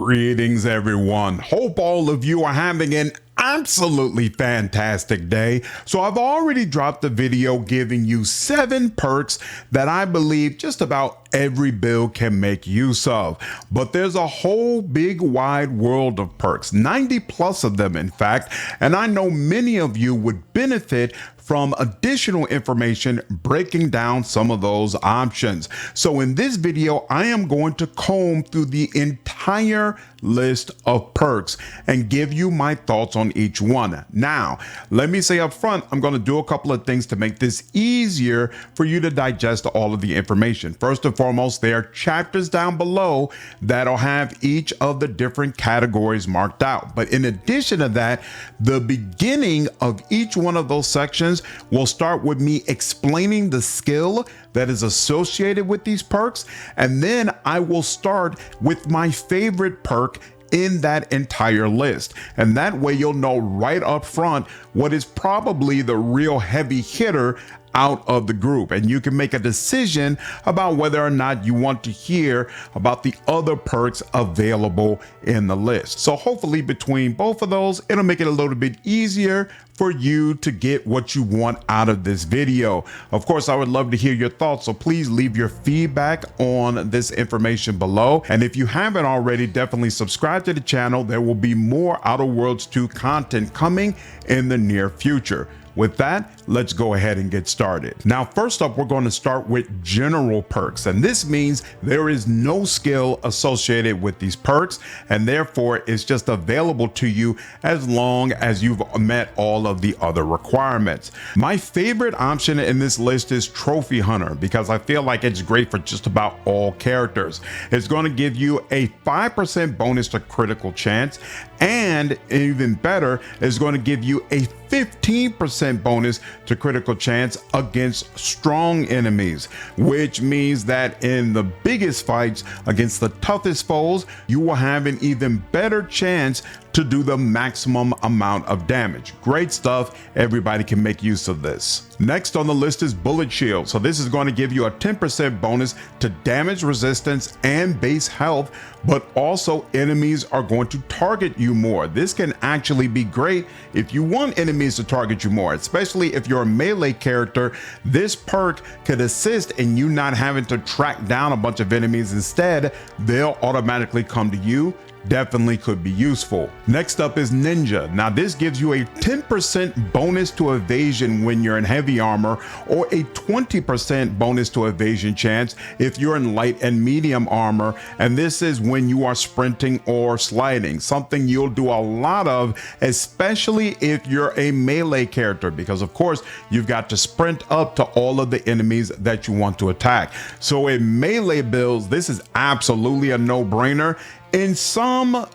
Greetings, everyone. Hope all of you are having an absolutely fantastic day. So I've already dropped a video giving you 7 perks that I believe just about every build can make use of. But there's a whole big wide world of perks, 90 plus of them in fact, and I know many of you would benefit from additional information breaking down some of those options. So in this video, I am going to comb through the entire list of perks and give you my thoughts on each one. Now, let me say up front, I'm going to do a couple of things to make this easier for you to digest all of the information. First and foremost, there are chapters down below that'll have each of the different categories marked out. But in addition to that, the beginning of each one of those sections will start with me explaining the skill that is associated with these perks, and then I will start with my favorite perk in that entire list. And that way you'll know right up front what is probably the real heavy hitter out of the group, and you can make a decision about whether or not you want to hear about the other perks available in the list. So hopefully between both of those, it'll make it a little bit easier for you to get what you want out of this video. Of course, I would love to hear your thoughts, so please leave your feedback on this information below. And if you haven't already, definitely subscribe to the channel. There will be more Outer Worlds 2 content coming in the near future. With that, let's go ahead and get started. Now, first up, we're going to start with general perks, and this means there is no skill associated with these perks, and therefore it's just available to you as long as you've met all of the other requirements. My favorite option in this list is Trophy Hunter because I feel like it's great for just about all characters. It's going to give you a 5% bonus to critical chance, and even better, it's going to give you a 15% bonus to critical chance against strong enemies, which means that in the biggest fights against the toughest foes, you will have an even better chance to do the maximum amount of damage. Great stuff. Everybody can make use of this. Next on the list is Bullet Shield. So this is going to give you a 10% bonus to damage resistance and base health, but also enemies are going to target you more. This can actually be great if you want enemies to target you more, especially if you're a melee character. This perk could assist in you not having to track down a bunch of enemies. Instead, they'll automatically come to you. Definitely could be useful. Next up is Ninja. Now this gives you a 10% bonus to evasion when you're in heavy armor, or a 20% bonus to evasion chance if you're in light and medium armor, and this is when you are sprinting or sliding, something you'll do a lot of, especially if you're a melee character, because of course you've got to sprint up to all of the enemies that you want to attack. So in melee builds, this is absolutely a no-brainer. In some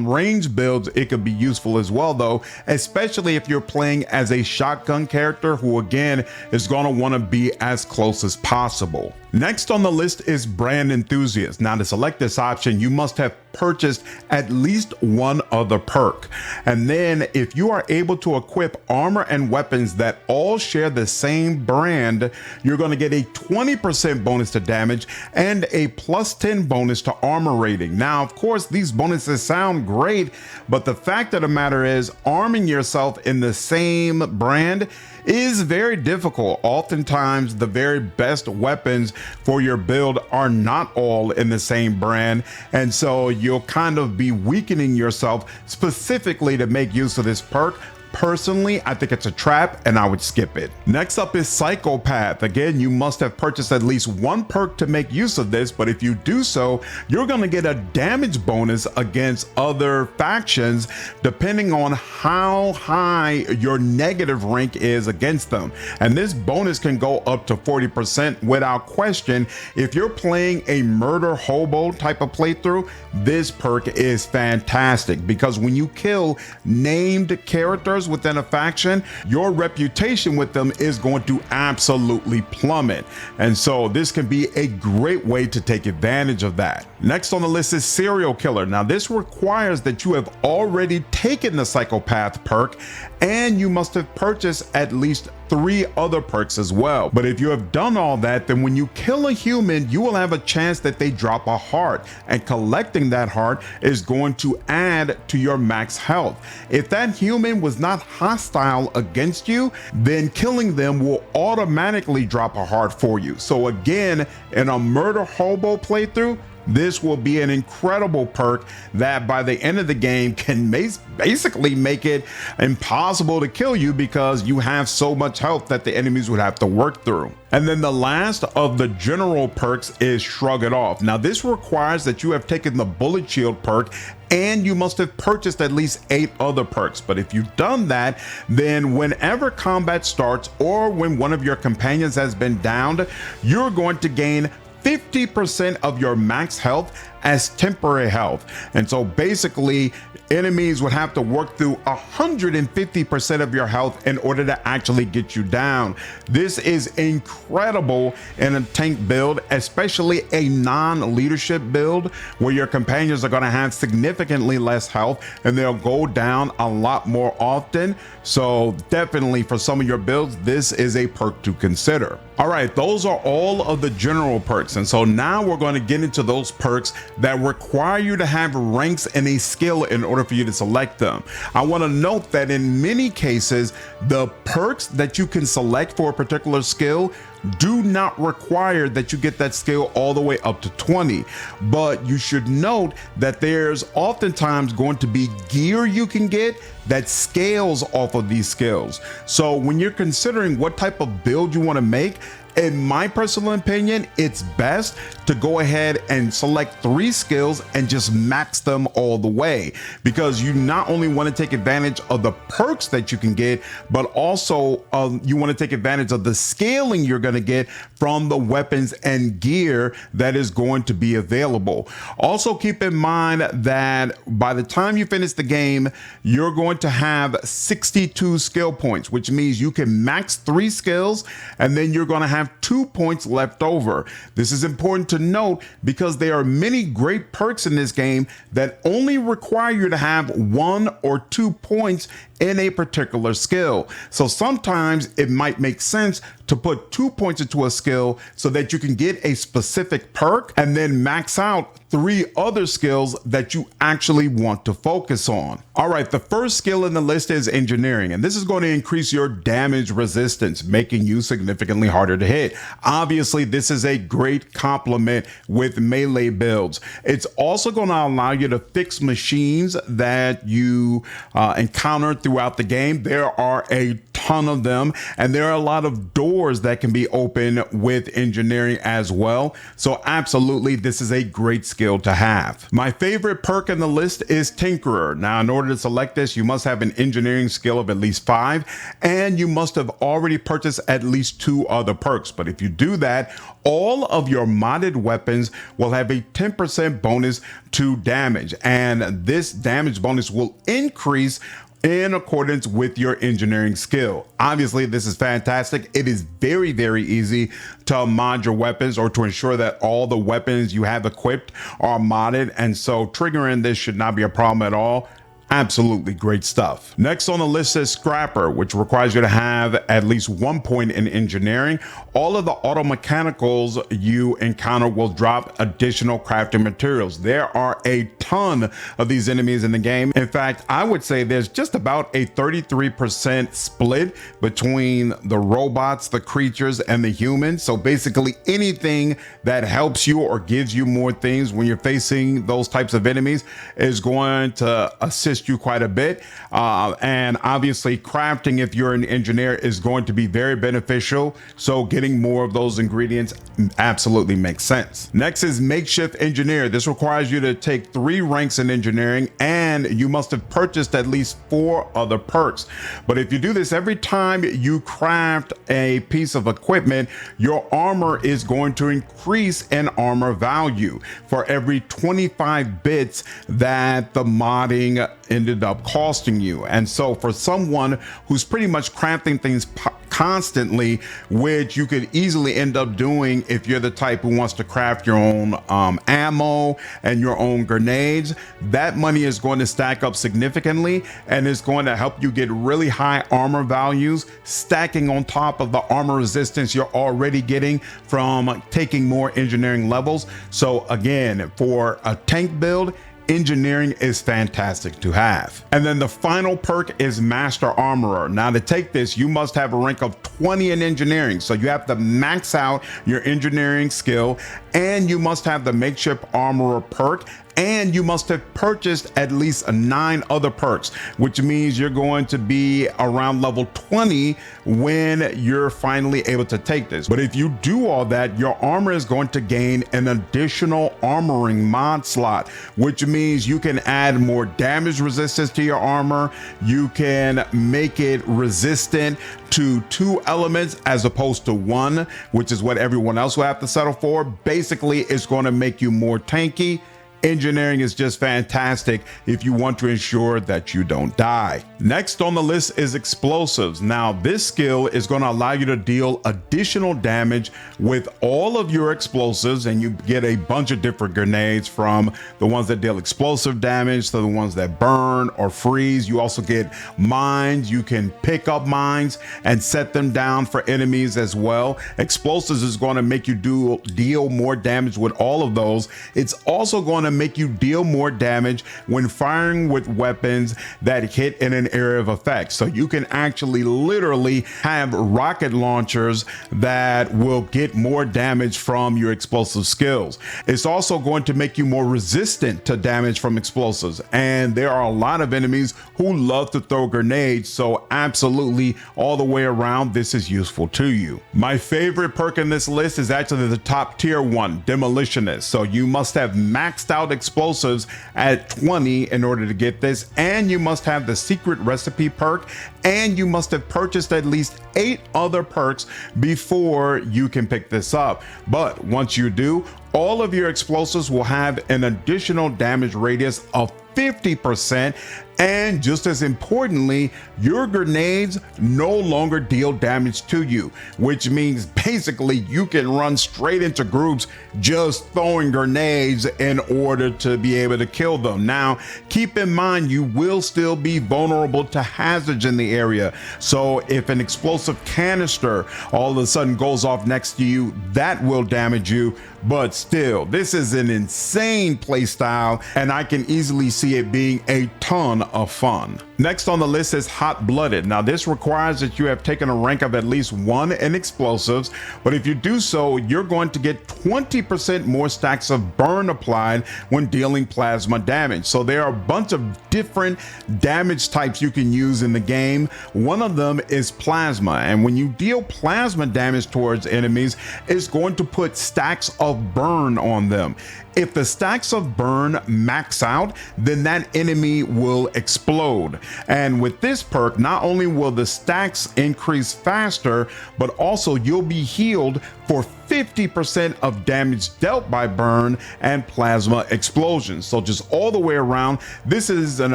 range builds, it could be useful as well though, especially if you're playing as a shotgun character who again is going to want to be as close as possible. Next on the list is Brand Enthusiast. Now to select this option, you must have purchased at least one other perk. And then if you are able to equip armor and weapons that all share the same brand, you're going to get a 20% bonus to damage and a plus 10 bonus to armor rating. Now, of course, these bonuses sound great, but the fact of the matter is arming yourself in the same brand is very difficult. Oftentimes, the very best weapons for your build are not all in the same brand, and so you'll kind of be weakening yourself specifically to make use of this perk. Personally, I think it's a trap and I would skip it. Next up is Psychopath. Again, you must have purchased at least one perk to make use of this, but if you do so, you're going to get a damage bonus against other factions depending on how high your negative rank is against them. And this bonus can go up to 40% without question. If you're playing a murder hobo type of playthrough, this perk is fantastic because when you kill named characters within a faction, your reputation with them is going to absolutely plummet. And so this can be a great way to take advantage of that. Next on the list is Serial Killer. Now this requires that you have already taken the Psychopath perk and you must have purchased at least 3 other perks as well. But if you have done all that, then when you kill a human, you will have a chance that they drop a heart, and collecting that heart is going to add to your max health. If that human was not hostile against you, then killing them will automatically drop a heart for you. So again, in a murder hobo playthrough, this will be an incredible perk that by the end of the game can basically make it impossible to kill you, because you have so much health that the enemies would have to work through. And then the last of the general perks is Shrug It Off. Now this requires that you have taken the Bullet Shield perk, and you must have purchased at least 8 other perks. But if you've done that, then whenever combat starts or when one of your companions has been downed, you're going to gain 50% of your max health as temporary health. And so basically enemies would have to work through 150% of your health in order to actually get you down. This is incredible in a tank build, especially a non-leadership build where your companions are going to have significantly less health and they'll go down a lot more often. So definitely for some of your builds, this is a perk to consider. All right, those are all of the general perks. And so now we're going to get into those perks that require you to have ranks in a skill in order for you to select them. I want to note that in many cases, the perks that you can select for a particular skill do not require that you get that skill all the way up to 20. But you should note that there's oftentimes going to be gear you can get that scales off of these skills. So when you're considering what type of build you want to make, in my personal opinion, it's best to go ahead and select 3 skills and just max them all the way, because you not only want to take advantage of the perks that you can get, but also you want to take advantage of the scaling you're going to get from the weapons and gear that is going to be available. Also keep in mind that by the time you finish the game, you're going to have 62 skill points, which means you can max 3 skills and then you're going to have 2 points left over. This is important to note because there are many great perks in this game that only require you to have 1 or 2 points in a particular skill. So sometimes it might make sense to put 2 points into a skill so that you can get a specific perk and then max out 3 other skills that you actually want to focus on. All right, the first skill in the list is engineering, and this is going to increase your damage resistance, making you significantly harder to hit. Obviously, this is a great complement with melee builds. It's also going to allow you to fix machines that you encounter throughout the game. There are a ton of them, and there are a lot of doors that can be open with engineering as well. So absolutely, this is a great skill to have. My favorite perk in the list is Tinkerer. Now, in order to select this, you must have an engineering skill of at least 5, and you must have already purchased at least 2 other perks. But if you do that, all of your modded weapons will have a 10% bonus to damage, and this damage bonus will increase in accordance with your engineering skill. Obviously, this is fantastic. It is very, very easy to mod your weapons or to ensure that all the weapons you have equipped are modded. And so triggering this should not be a problem at all. Absolutely great stuff. Next on the list is Scrapper, which requires you to have at least 1 point in engineering. All of the auto mechanicals you encounter will drop additional crafting materials. There are a ton of these enemies in the game. In fact, I would say there's just about a 33% split between the robots, the creatures, and the humans. So basically anything that helps you or gives you more things when you're facing those types of enemies is going to assist you quite a bit. And obviously crafting, if you're an engineer, is going to be very beneficial. So getting more of those ingredients absolutely makes sense. Next is Makeshift Engineer. This requires you to take 3 ranks in engineering, and you must have purchased at least 4 other perks. But if you do this every time you craft a piece of equipment, your armor is going to increase in armor value for every 25 bits that the modding ended up costing you. And so for someone who's pretty much crafting things constantly, which you could easily end up doing if you're the type who wants to craft your own ammo and your own grenades, that money is going to stack up significantly, and it's going to help you get really high armor values, stacking on top of the armor resistance you're already getting from taking more engineering levels. So again, for a tank build, engineering is fantastic to have. And then the final perk is Master Armorer. Now to take this, you must have a rank of 20 in engineering. So you have to max out your engineering skill, and you must have the Makeshift Armorer perk, and you must have purchased at least 9 other perks, which means you're going to be around level 20 when you're finally able to take this. But if you do all that, your armor is going to gain an additional armoring mod slot, which means you can add more damage resistance to your armor. You can make it resistant to 2 elements as opposed to 1, which is what everyone else will have to settle for. Basically, it's going to make you more tanky. Engineering is just fantastic if you want to ensure that you don't die. Next on the list is explosives. Now this skill is going to allow you to deal additional damage with all of your explosives, and you get a bunch of different grenades, from the ones that deal explosive damage to the ones that burn or freeze. You also get mines. You can pick up mines and set them down for enemies as well. Explosives is going to make you deal more damage with all of those. It's also going to make you deal more damage when firing with weapons that hit in an area of effect. So you can actually literally have rocket launchers that will get more damage from your explosive skills. It's also going to make you more resistant to damage from explosives. And there are a lot of enemies who love to throw grenades. So absolutely all the way around, this is useful to you. My favorite perk in this list is actually the top tier one, Demolitionist. So you must have maxed out explosives at 20 in order to get this, and you must have the secret recipe perk, and you must have purchased at least 8 other perks before you can pick this up. But once you do, all of your explosives will have an additional damage radius of 50%, and just as importantly, your grenades no longer deal damage to you, which means basically you can run straight into groups just throwing grenades in order to be able to kill them. Now, keep in mind, you will still be vulnerable to hazards in the area. So if an explosive canister all of a sudden goes off next to you, that will damage you. But still, this is an insane play style, and I can easily see it being a ton of fun. Next on the list is Hot Blooded. Now this requires that you have taken a rank of at least 1 in explosives, but if you do so, you're going to get 20% more stacks of burn applied when dealing plasma damage. So there are a bunch of different damage types you can use in the game. One of them is plasma, and when you deal plasma damage towards enemies, it's going to put stacks of burn on them. If the stacks of burn max out, then that enemy will explode. And with this perk, not only will the stacks increase faster, but also you'll be healed for 50% of damage dealt by burn and plasma explosions. So just all the way around, this is an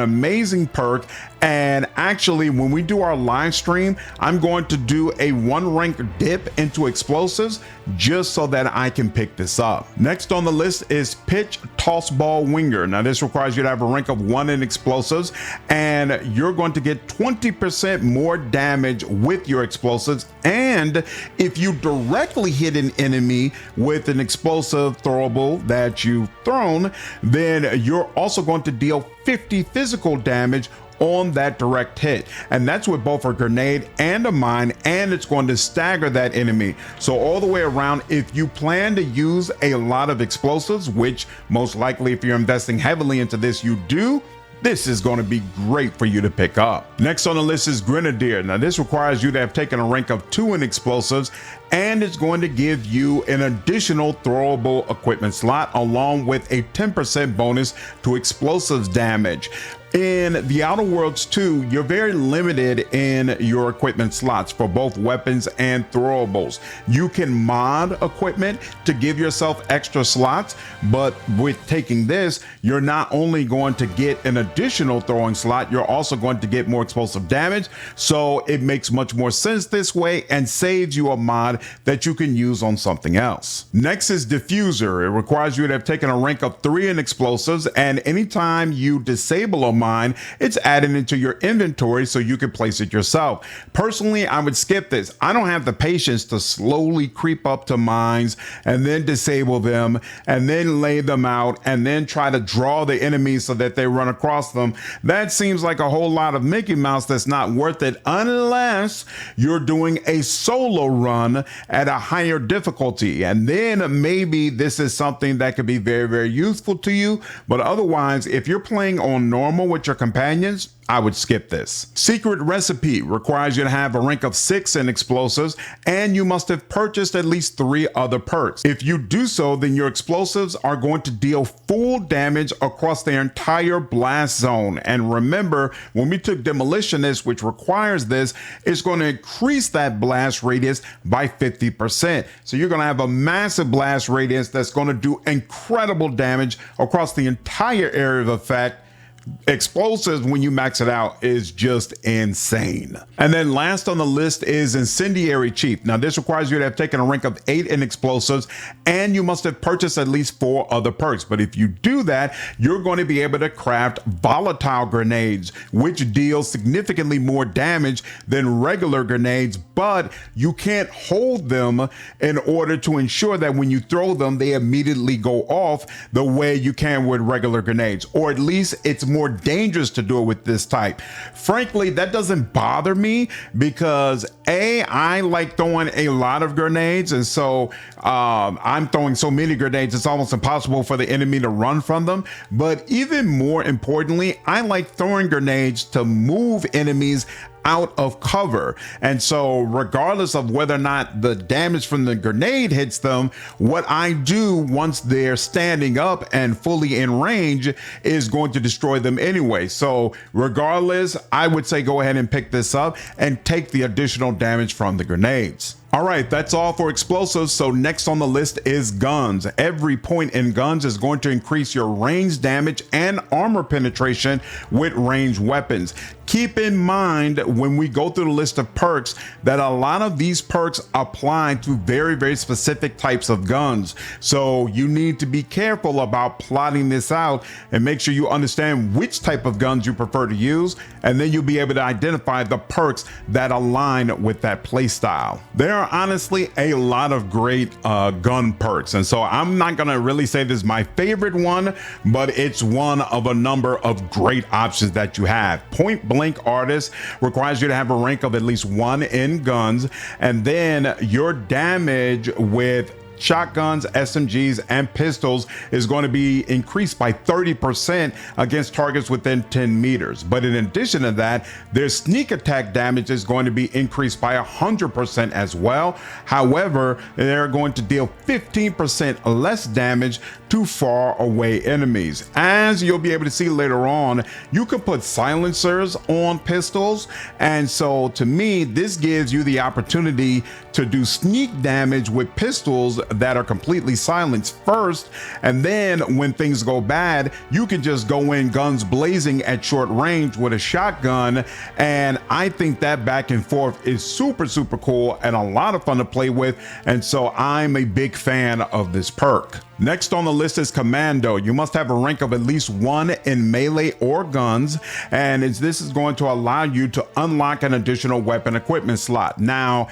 amazing perk. And actually, when we do our live stream, I'm going to do a 1 rank dip into explosives just so that I can pick this up. Next on the list is Pitch Toss Ball Winger. Now this requires you to have a rank of 1 in explosives, and you're going to get 20% more damage with your explosives. And if you directly hit an enemy with an explosive throwable that you've thrown, then you're also going to deal 50 physical damage on that direct hit, and that's with both a grenade and a mine, and it's going to stagger that enemy. So all the way around, if you plan to use a lot of explosives, which most likely if you're investing heavily into this you do, this is going to be great for you to pick up. Next on the list is Grenadier. Now this requires you to have taken a rank of 2 in explosives, and it's going to give you an additional throwable equipment slot along with a 10% bonus to explosives damage. In the Outer Worlds 2, you're very limited in your equipment slots for both weapons and throwables. You can mod equipment to give yourself extra slots, but with taking this, you're not only going to get an additional throwing slot, you're also going to get more explosive damage. So it makes much more sense this way and saves you a mod that you can use on something else. Next is Diffuser. It requires you to have taken a rank of 3 in explosives, and anytime you disable a mine, it's added into your inventory so you can place it yourself. Personally, I would skip this. I don't have the patience to slowly creep up to mines and then disable them and then lay them out and then try to draw the enemies so that they run across them. That seems like a whole lot of Mickey Mouse that's not worth it unless you're doing a solo run at a higher difficulty. And then maybe this is something that could be very, very useful to you. But otherwise, if you're playing on normal with your companions, I would skip this. Secret Recipe requires you to have a rank of 6 in explosives, and you must have purchased at least 3 other perks. If you do so, then your explosives are going to deal full damage across the entire blast zone. And remember, when we took Demolitionist, which requires this, it's going to increase that blast radius by 50%. So you're going to have a massive blast radius that's going to do incredible damage across the entire area of effect. Explosives, when you max it out, is just insane. And then last on the list is Incendiary Chief. Now this requires you to have taken a rank of 8 in explosives, and you must have purchased at least 4 other perks. But if you do that, you're going to be able to craft volatile grenades, which deal significantly more damage than regular grenades, but you can't hold them in order to ensure that when you throw them, they immediately go off the way you can with regular grenades, or at least it's more dangerous to do it with this type. Frankly, that doesn't bother me because I like throwing a lot of grenades, and so I'm throwing so many grenades it's almost impossible for the enemy to run from them. But even more importantly, I like throwing grenades to move enemies out of cover. And so regardless of whether or not the damage from the grenade hits them, what I do once they're standing up and fully in range is going to destroy them anyway. So regardless, I would say go ahead and pick this up and take the additional damage from the grenades. All right, that's all for explosives. So next on the list is guns. Every point in guns is going to increase your range damage and armor penetration with ranged weapons. Keep in mind when we go through the list of perks that a lot of these perks apply to very, very specific types of guns. So you need to be careful about plotting this out and make sure you understand which type of guns you prefer to use, and then you'll be able to identify the perks that align with that play style. There are honestly a lot of great gun perks, and so I'm not gonna really say this is my favorite one, but it's one of a number of great options that you have. Point Blank Artist requires you to have a rank of at least 1 in guns, and then your damage with shotguns, SMGs, and pistols is going to be increased by 30% against targets within 10 meters. But in addition to that, their sneak attack damage is going to be increased by 100% as well. However, they're going to deal 15% less damage to far away enemies. As you'll be able to see later on, you can put silencers on pistols, and so to me, this gives you the opportunity to do sneak damage with pistols that are completely silenced first, and then when things go bad, you can just go in guns blazing at short range with a shotgun. And I think that back and forth is super, super cool and a lot of fun to play with, and so I'm a big fan of this perk. Next on the list is Commando. You must have a rank of at least 1 in melee or guns, and this is going to allow you to unlock an additional weapon equipment slot. Now,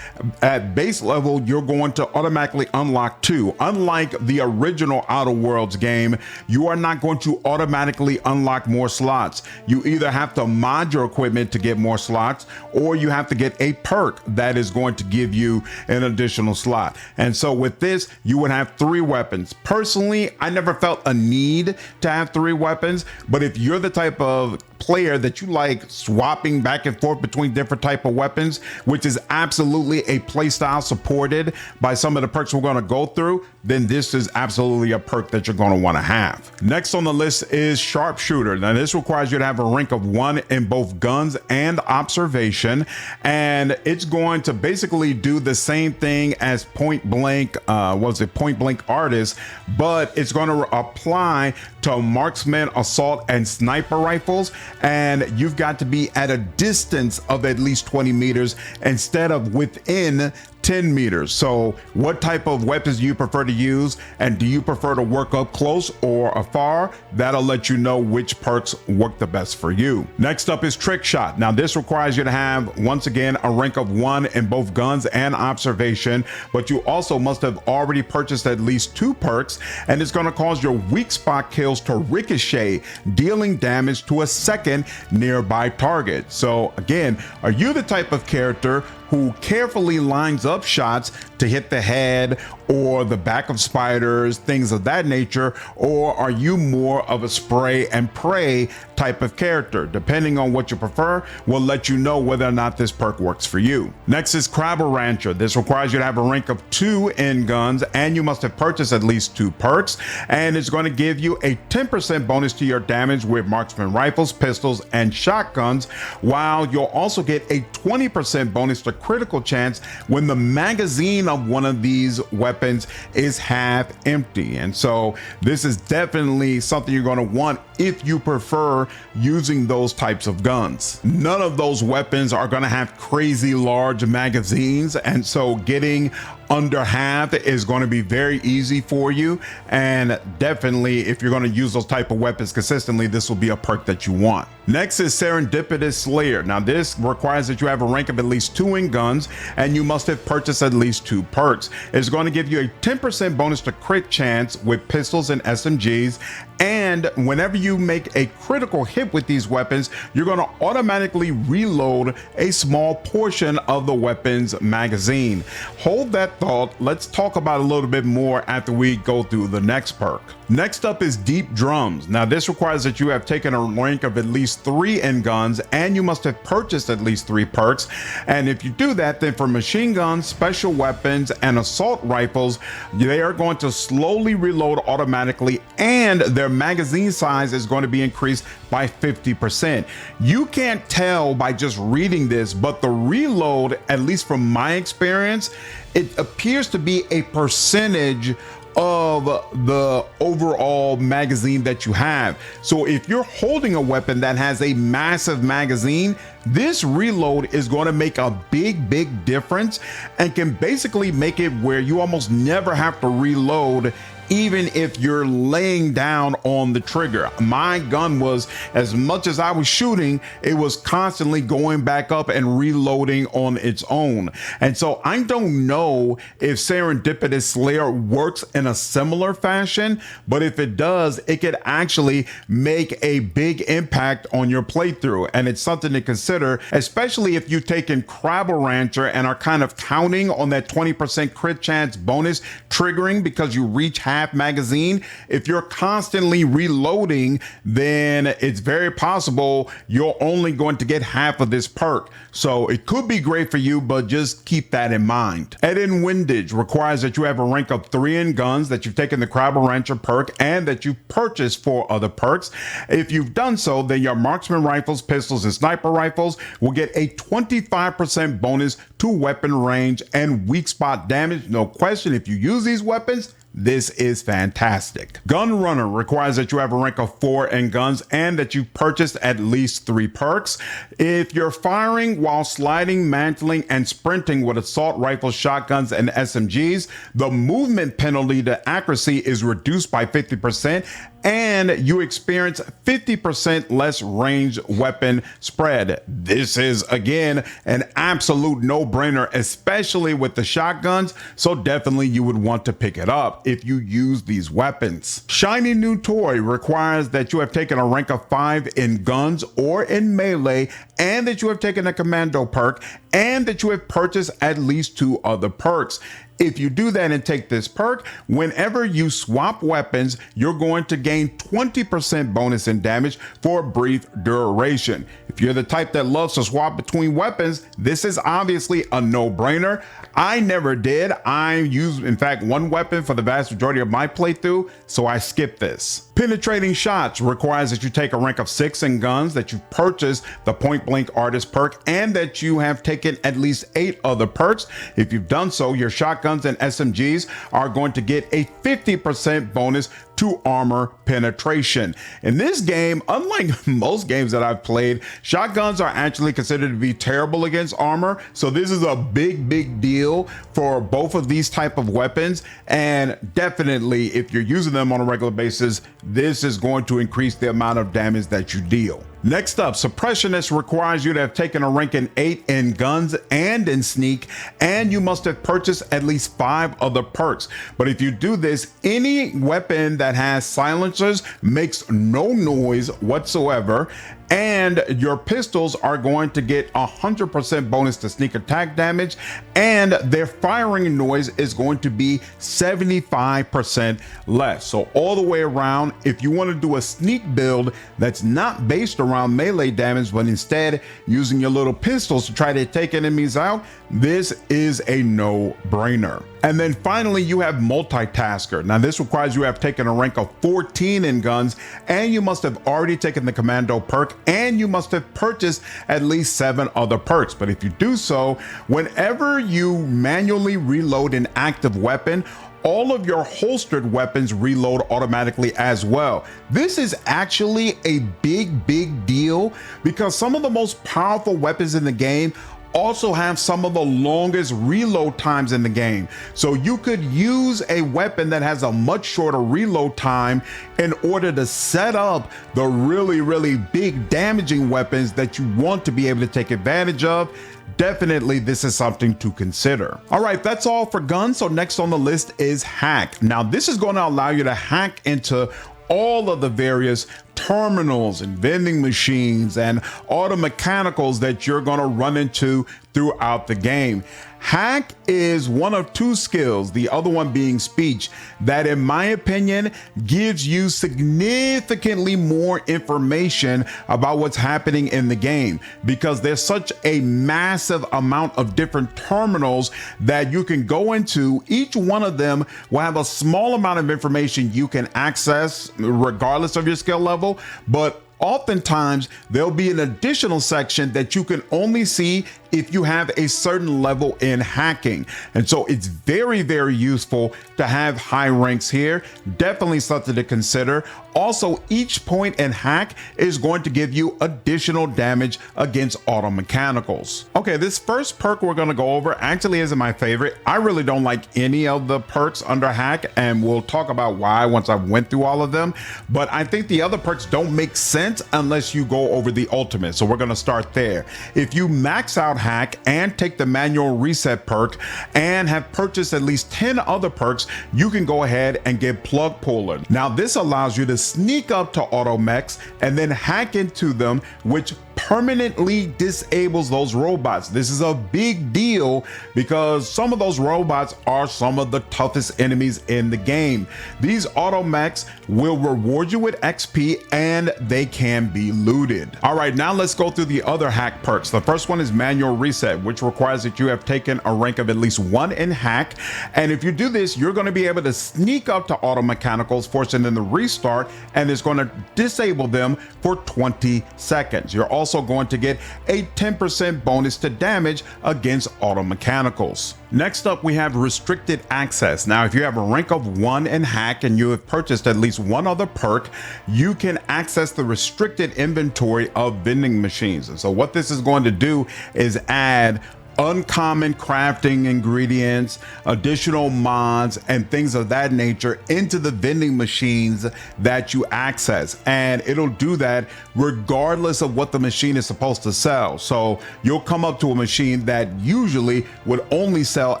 at base level, you're going to automatically unlock 2. Unlike the original Outer Worlds game, you are not going to automatically unlock more slots. You either have to mod your equipment to get more slots, or you have to get a perk that is going to give you an additional slot. And so with this, you would have 3 weapons: Personally, I never felt a need to have 3 weapons, but if you're the type of player that you like swapping back and forth between different type of weapons, which is absolutely a playstyle supported by some of the perks we're going to go through, then this is absolutely a perk that you're going to want to have. Next on the list is Sharpshooter. Now this requires you to have a rank of 1 in both guns and observation, and it's going to basically do the same thing as Point Blank Artist, but it's going to apply to marksman, assault, and sniper rifles, and you've got to be at a distance of at least 20 meters instead of within 10 meters. So what type of weapons do you prefer to use, and do you prefer to work up close or afar? That'll let you know which perks work the best for you. Next up is Trick Shot. Now this requires you to have, once again, a rank of 1 in both guns and observation, but you also must have already purchased at least 2 perks, and it's going to cause your weak spot kills to ricochet, dealing damage to a second nearby target. So again, are you the type of character who carefully lines up shots to hit the head or the back of spiders, things of that nature, or are you more of a spray and pray type of character? Depending on what you prefer, will let you know whether or not this perk works for you. Next is Crabber Rancher. This requires you to have a rank of 2 in guns, and you must have purchased at least 2 perks, and it's going to give you a 10% bonus to your damage with marksman rifles, pistols, and shotguns, while you'll also get a 20% bonus to critical chance when the magazine of one of these weapons is half empty. And so this is definitely something you're going to want if you prefer using those types of guns. None of those weapons are going to have crazy large magazines, and so getting under half is going to be very easy for you, and definitely if you're going to use those type of weapons consistently, this will be a perk that you want. Next is Serendipitous Slayer. Now this requires that you have a rank of at least 2 in guns, and you must have purchased at least 2 perks. It's going to give you a 10% bonus to crit chance with pistols and SMGs, and whenever you make a critical hit with these weapons, you're going to automatically reload a small portion of the weapon's magazine. Hold that thought. Let's talk about it a little bit more after we go through the next perk. Next up is Deep Drums. Now this requires that you have taken a rank of at least 3 in guns, and you must have purchased at least 3 perks. And if you do that, then for machine guns, special weapons, and assault rifles, they are going to slowly reload automatically, and their magazine size is going to be increased by 50%. You can't tell by just reading this, but the reload, at least from my experience, it appears to be a percentage of the overall magazine that you have. So if you're holding a weapon that has a massive magazine, this reload is going to make a big difference and can basically make it where you almost never have to reload, even if you're laying down on the trigger. My gun was, as much as I was shooting, it was constantly going back up and reloading on its own. And so I don't know if Serendipitous Slayer works in a similar fashion, but if it does, it could actually make a big impact on your playthrough. And it's something to consider, especially if you've taken Crabber Rancher and are kind of counting on that 20% crit chance bonus triggering because you reach half magazine. If you're constantly reloading, then it's very possible you're only going to get half of this perk. So it could be great for you, but just keep that in mind. Add-in Windage requires that you have a rank of 3 in guns, that you've taken the Crabber Rancher perk, and that you purchased 4 other perks. If you've done so, then your marksman rifles, pistols, and sniper rifles will get a 25% bonus to weapon range and weak spot damage. No question, if you use these weapons, this is fantastic. Gun Runner requires that you have a rank of 4 in guns and that you purchased at least 3 perks. If you're firing while sliding, mantling, and sprinting with assault rifles, shotguns, and SMGs, the movement penalty to accuracy is reduced by 50%, and you experience 50% less range weapon spread. This is, again, an absolute no-brainer, especially with the shotguns, so definitely you would want to pick it up if you use these weapons. Shiny New Toy requires that you have taken a rank of 5 in guns or in melee, and that you have taken a commando perk, and that you have purchased at least 2 other perks. If you do that and take this perk, whenever you swap weapons, you're going to gain 20% bonus in damage for a brief duration. If you're the type that loves to swap between weapons, this is obviously a no-brainer. I never did. I used, in fact, one weapon for the vast majority of my playthrough, so I skipped this. Penetrating shots requires that you take a rank of 6 in guns, that you purchase the point blank artist perk, and that you have taken at least 8 other perks. If you've done so, your shotguns and SMGs are going to get a 50% bonus to armor penetration. In this game, unlike most games that I've played, shotguns are actually considered to be terrible against armor. So this is a big deal for both of these type of weapons. And definitely, if you're using them on a regular basis, this is going to increase the amount of damage that you deal. Next up, Suppressionist requires you to have taken a rank in 8 in guns and in sneak, and you must have purchased at least 5 other perks. But if you do this, any weapon that has silencers makes no noise whatsoever, and your pistols are going to get 100% bonus to sneak attack damage, and their firing noise is going to be 75% less. So all the way around, if you want to do a sneak build that's not based around melee damage, but instead using your little pistols to try to take enemies out, this is a no-brainer. And then finally, you have Multitasker. Now this requires you have taken a rank of 14 in guns, and you must have already taken the Commando perk, and you must have purchased at least 7 other perks. But if you do so, whenever you manually reload an active weapon, all of your holstered weapons reload automatically as well. This is actually a big deal because some of the most powerful weapons in the game also have some of the longest reload times in the game. So you could use a weapon that has a much shorter reload time in order to set up the really big damaging weapons that you want to be able to take advantage of. Definitely, this is something to consider. All right, that's all for guns. So next on the list is hack. Now this is going to allow you to hack into all of the various terminals and vending machines and auto mechanicals that you're going to run into throughout the game. Hack is one of 2 skills, the other one being speech, that in my opinion gives you significantly more information about what's happening in the game, because there's such a massive amount of different terminals that you can go into. Each one of them will have a small amount of information you can access regardless of your skill level, but oftentimes there'll be an additional section that you can only see if you have a certain level in hacking. And so it's very useful to have high ranks here. Definitely something to consider. Also, each point in hack is going to give you additional damage against auto mechanicals. Okay, this first perk we're going to go over actually isn't my favorite. I really don't like any of the perks under hack, and we'll talk about why once I went through all of them. But I think the other perks don't make sense unless you go over the ultimate. So we're going to start there. If you max out hack and take the manual reset perk and have purchased at least 10 other perks, you can go ahead and get plug puller. Now this allows you to sneak up to auto mechs and then hack into them, which permanently disables those robots. This is a big deal because some of those robots are some of the toughest enemies in the game. These auto mechs will reward you with XP and they can be looted. All right, now let's go through the other hack perks. The first one is manual reset, which requires that you have taken a rank of at least 1 in hack. And if you do this, you're going to be able to sneak up to auto mechanicals, forcing them to restart, and it's going to disable them for 20 seconds. You're also going to get a 10% bonus to damage against auto mechanicals. Next up, we have restricted access. Now, if you have a rank of 1 in hack and you have purchased at least 1 other perk, you can access the restricted inventory of vending machines. And so what this is going to do is add uncommon crafting ingredients, additional mods, and things of that nature into the vending machines that you access. And it'll do that regardless of what the machine is supposed to sell. So you'll come up to a machine that usually would only sell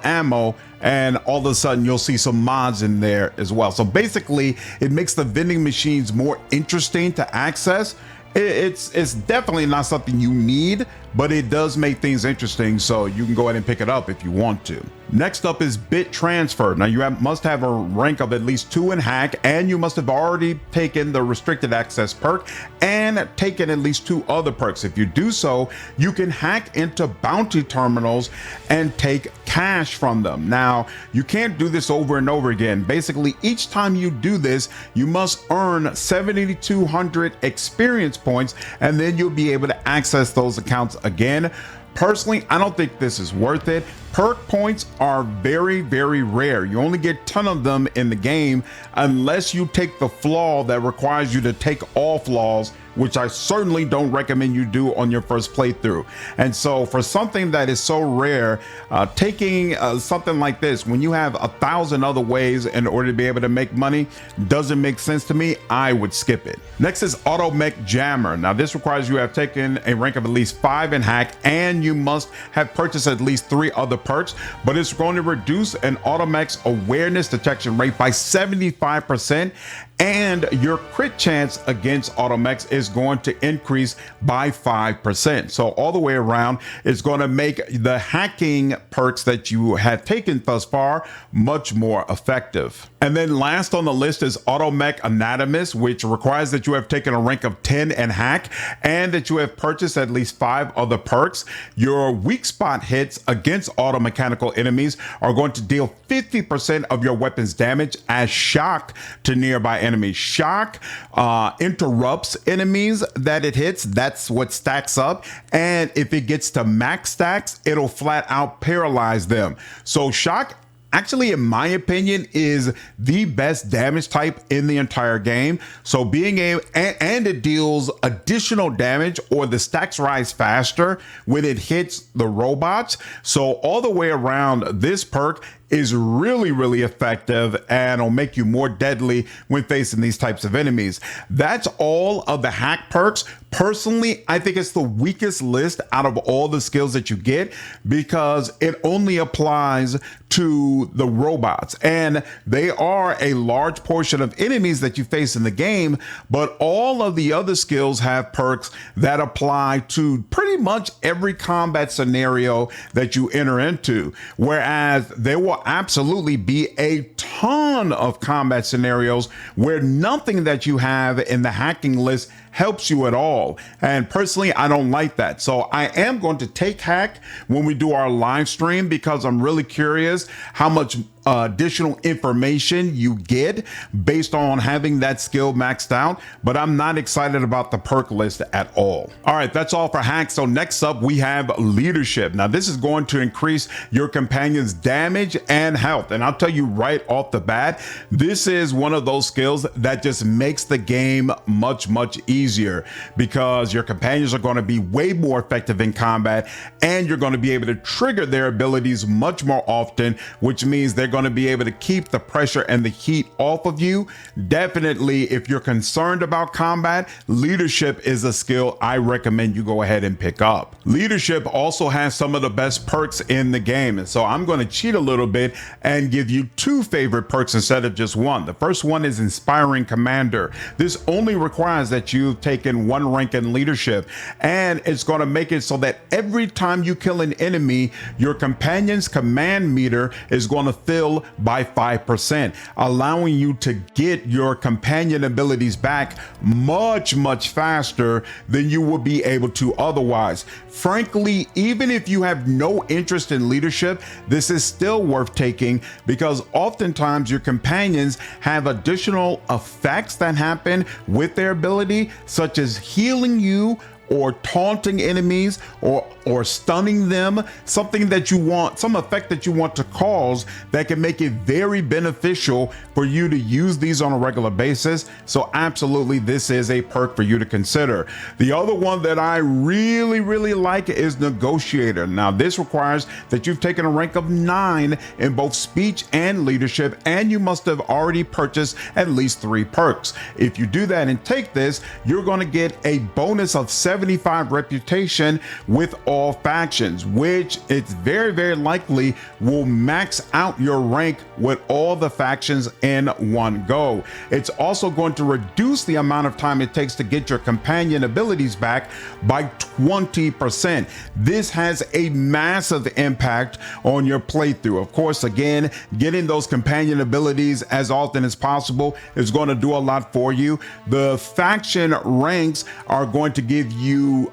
ammo, and all of a sudden you'll see some mods in there as well. So basically it makes the vending machines more interesting to access. It's definitely not something you need, but it does make things interesting, so you can go ahead and pick it up if you want to. Next up is bit transfer. Now must have a rank of at least 2 in hack, and you must have already taken the restricted access perk and taken at least 2 other perks. If you do so, you can hack into bounty terminals and take cash from them. Now, you can't do this over and over again. Basically, each time you do this, you must earn 7,200 experience points, and then you'll be able to access those accounts again. Personally, I don't think this is worth it. Perk points are very, very rare. You only get a ton of them in the game unless you take the flaw that requires you to take all flaws, which I certainly don't recommend you do on your first playthrough. And so for something that is so rare, taking something like this, when you have 1,000 other ways in order to be able to make money, doesn't make sense to me. I would skip it. Next is Auto Mech Jammer. Now this requires you have taken a rank of at least 5 in hack, and you must have purchased at least 3 other perks, but it's going to reduce an Auto Mech's awareness detection rate by 75%, and your crit chance against Auto Mechs is going to increase by 5%. So all the way around, it's going to make the hacking perks that you have taken thus far much more effective. And then last on the list is Auto Mech Anatomist, which requires that you have taken a rank of 10 in hack and that you have purchased at least 5 other perks. Your weak spot hits against auto mechanical enemies are going to deal 50% of your weapon's damage as shock to nearby enemies. Shock interrupts enemies that it hits. That's what stacks up. And if it gets to max stacks, it'll flat out paralyze them. So shock, actually, in my opinion, is the best damage type in the entire game. So being able, and it deals additional damage, or the stacks rise faster when it hits the robots. So all the way around, this perk is really, really effective and will make you more deadly when facing these types of enemies. That's all of the hack perks. Personally, I think it's the weakest list out of all the skills that you get because it only applies to the robots, and they are a large portion of enemies that you face in the game, but all of the other skills have perks that apply to pretty much every combat scenario that you enter into, whereas there will absolutely be a ton of combat scenarios where nothing that you have in the hacking list helps you at all. And personally, I don't like that. So I am going to take hack when we do our live stream because I'm really curious how much additional information you get based on having that skill maxed out, but I'm not excited about the perk list at all. All right, that's all for hacks. So next up we have leadership. Now this is going to increase your companion's damage and health, and I'll tell you right off the bat, this is one of those skills that just makes the game much easier because your companions are going to be way more effective in combat, and you're going to be able to trigger their abilities much more often, which means they're going to be able to keep the pressure and the heat off of you. Definitely, if you're concerned about combat, leadership is a skill I recommend you go ahead and pick up. Leadership also has some of the best perks in the game, and so I'm going to cheat a little bit and give you 2 favorite perks instead of just 1. The first one is Inspiring Commander. This only requires that you've taken 1 rank in leadership, and it's going to make it so that every time you kill an enemy, your companion's command meter is going to fill by 5%, allowing you to get your companion abilities back much faster than you would be able to otherwise. Frankly, even if you have no interest in leadership, this is still worth taking because oftentimes your companions have additional effects that happen with their ability, such as healing you or taunting enemies or stunning them, something that you want, some effect that you want to cause that can make it very beneficial for you to use these on a regular basis. So absolutely, this is a perk for you to consider. The other one that I really like is Negotiator. Now this requires that you've taken a rank of 9 in both speech and leadership, and you must have already purchased at least 3 perks. If you do that and take this, you're going to get a bonus of 7 75 reputation with all factions, which it's very likely will max out your rank with all the factions in one go. It's also going to reduce the amount of time it takes to get your companion abilities back by 20%. This has a massive impact on your playthrough. Of course, again, getting those companion abilities as often as possible is going to do a lot for you. The faction ranks are going to give you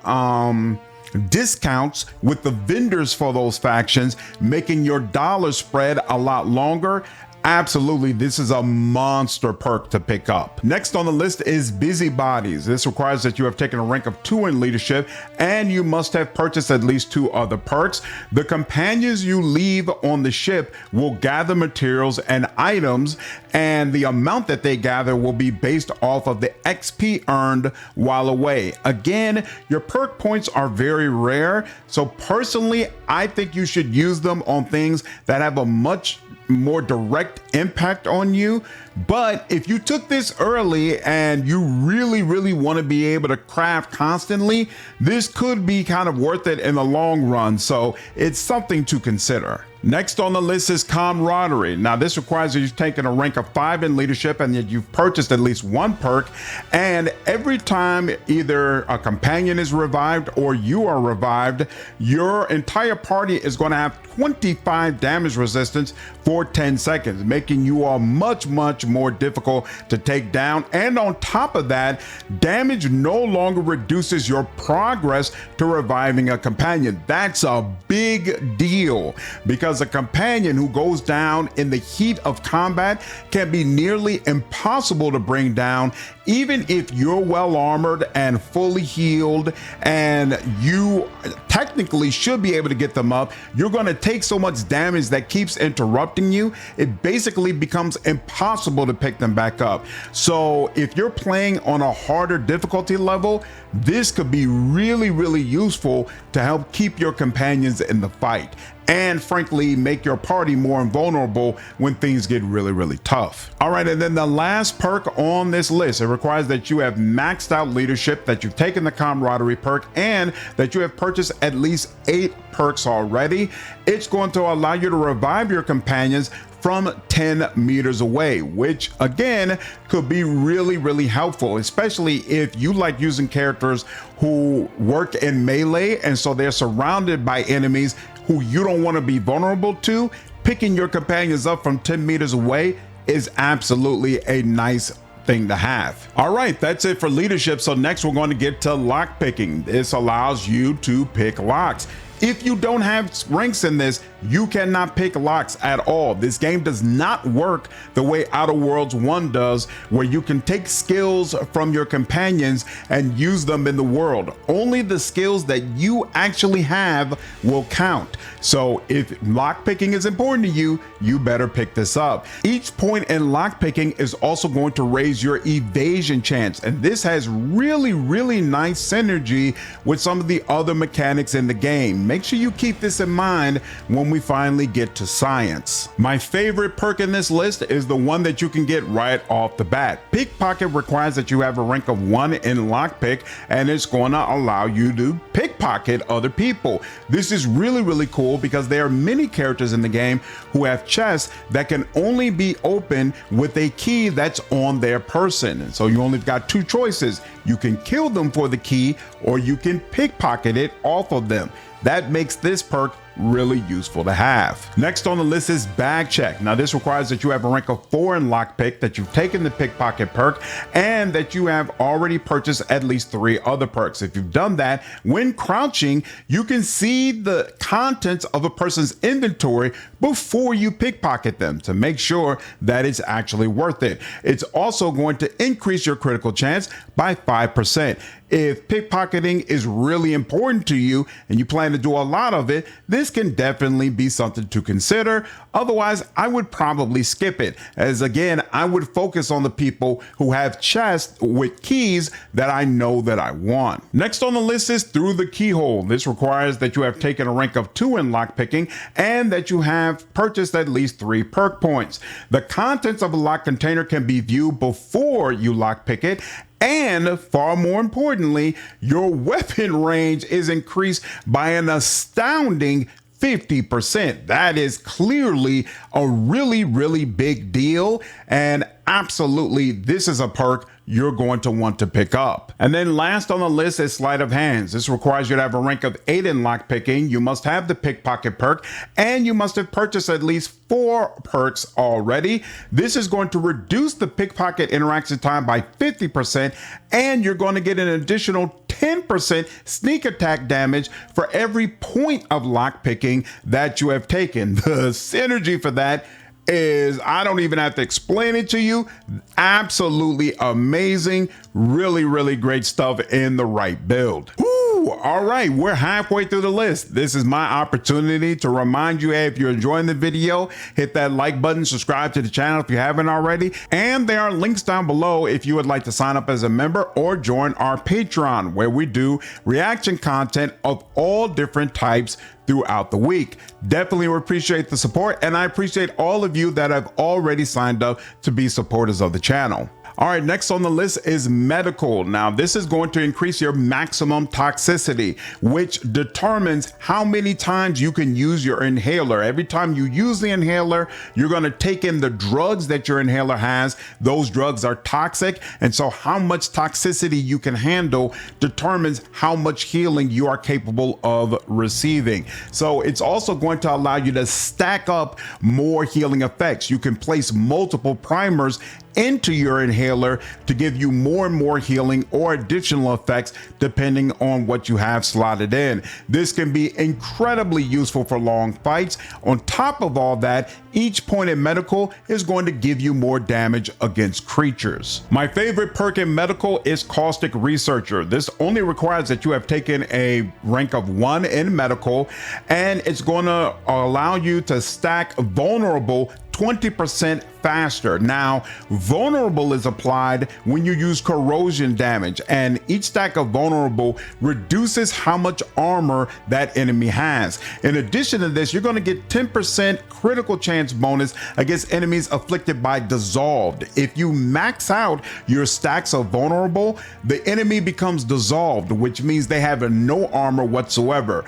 discounts with the vendors for those factions, making your dollar spread a lot longer. Absolutely, this is a monster perk to pick up. Next on the list is Busybodies. This requires that you have taken a rank of 2 in leadership, and you must have purchased at least 2 other perks. The companions you leave on the ship will gather materials and items, and the amount that they gather will be based off of the XP earned while away. Again, your perk points are very rare, so personally, I think you should use them on things that have a much more direct impact on you. But if you took this early and you really want to be able to craft constantly, this could be kind of worth it in the long run. So it's something to consider. Next on the list is Camaraderie. Now this requires that you've taken a rank of 5 in leadership and that you've purchased at least 1 perk. And every time either a companion is revived or you are revived, your entire party is going to have 25 damage resistance for 10 seconds, making you all much more difficult to take down. And on top of that, damage no longer reduces your progress to reviving a companion. That's a big deal, because a companion who goes down in the heat of combat can be nearly impossible to bring down, even if you're well armored and fully healed, and you technically should be able to get them up. You're going to take so much damage that keeps interrupting you, it basically becomes impossible to pick them back up. So if you're playing on a harder difficulty level, this could be really useful to help keep your companions in the fight, and frankly make your party more invulnerable when things get really tough. All right, and then the last perk on this list, it requires that you have maxed out leadership, that you've taken the Camaraderie perk, and that you have purchased at least 8 perks already. It's going to allow you to revive your companions from 10 meters away, which again could be really helpful, especially if you like using characters who work in melee and so they're surrounded by enemies who you don't want to be vulnerable to. Picking your companions up from 10 meters away is absolutely a nice thing to have. All right, that's it for leadership. So next we're going to get to lock picking. This allows you to pick locks. If you don't have ranks in this, you cannot pick locks at all. This game does not work the way Outer Worlds 1 does, where you can take skills from your companions and use them in the world. Only the skills that you actually have will count. So if lockpicking is important to you, you better pick this up. Each point in lockpicking is also going to raise your evasion chance, and this has really nice synergy with some of the other mechanics in the game. Make sure you keep this in mind when we finally get to science. My favorite perk in this list is the one that you can get right off the bat. Pickpocket requires that you have a rank of 1 in lockpick, and it's going to allow you to pickpocket other people. This is really cool because there are many characters in the game who have chests that can only be opened with a key that's on their person. And so you only got 2 choices. You can kill them for the key, or you can pickpocket it off of them. That makes this perk really useful to have. Next on the list is Bag Check. Now this requires that you have a rank of 4 in lockpick, that you've taken the pickpocket perk, and that you have already purchased at least 3 other perks. If you've done that, when crouching, you can see the contents of a person's inventory before you pickpocket them to make sure that it's actually worth it. It's also going to increase your critical chance by 5%. If pickpocketing is really important to you and you plan to do a lot of it, this can definitely be something to consider. Otherwise, I would probably skip it, as again, I would focus on the people who have chests with keys that I know that I want. Next on the list is Through the Keyhole. This requires that you have taken a rank of 2 in lockpicking and that you have purchased at least 3 perk points. The contents of a locked container can be viewed before you lockpick it, And far more importantly, your weapon range is increased by an astounding 50%. That is clearly a really big deal. And absolutely, this is a perk you're going to want to pick up. And then last on the list is Sleight of Hands. This requires you to have a rank of 8 in lockpicking. You must have the pickpocket perk, and you must have purchased at least 4 perks already. This is going to reduce the pickpocket interaction time by 50%, and you're going to get an additional 10% sneak attack damage for every point of lockpicking that you have taken. The synergy for that is, I don't even have to explain it to you. Absolutely amazing. Really great stuff in the right build. All right, we're halfway through the list. This is my opportunity to remind you, hey, if you're enjoying the video, hit that like button, subscribe to the channel if you haven't already, and there are links down below if you would like to sign up as a member or join our Patreon, where we do reaction content of all different types throughout the week. Definitely appreciate the support, and I appreciate all of you that have already signed up to be supporters of the channel. All right, next on the list is medical. Now, this is going to increase your maximum toxicity, which determines how many times you can use your inhaler. Every time you use the inhaler, you're going to take in the drugs that your inhaler has. Those drugs are toxic, and so how much toxicity you can handle determines how much healing you are capable of receiving. So it's also going to allow you to stack up more healing effects. You can place multiple primers into your inhaler to give you more and more healing or additional effects depending on what you have slotted in. This can be incredibly useful for long fights. On top of all that, each point in medical is going to give you more damage against creatures. My favorite perk in medical is Caustic Researcher. This only requires that you have taken a rank of 1 in medical, and it's going to allow you to stack vulnerable 20% faster. Now, vulnerable is applied when you use corrosion damage, and each stack of vulnerable reduces how much armor that enemy has. In addition to this, you're going to get 10% critical chance bonus against enemies afflicted by dissolved. If you max out your stacks of vulnerable, the enemy becomes dissolved, which means they have no armor whatsoever.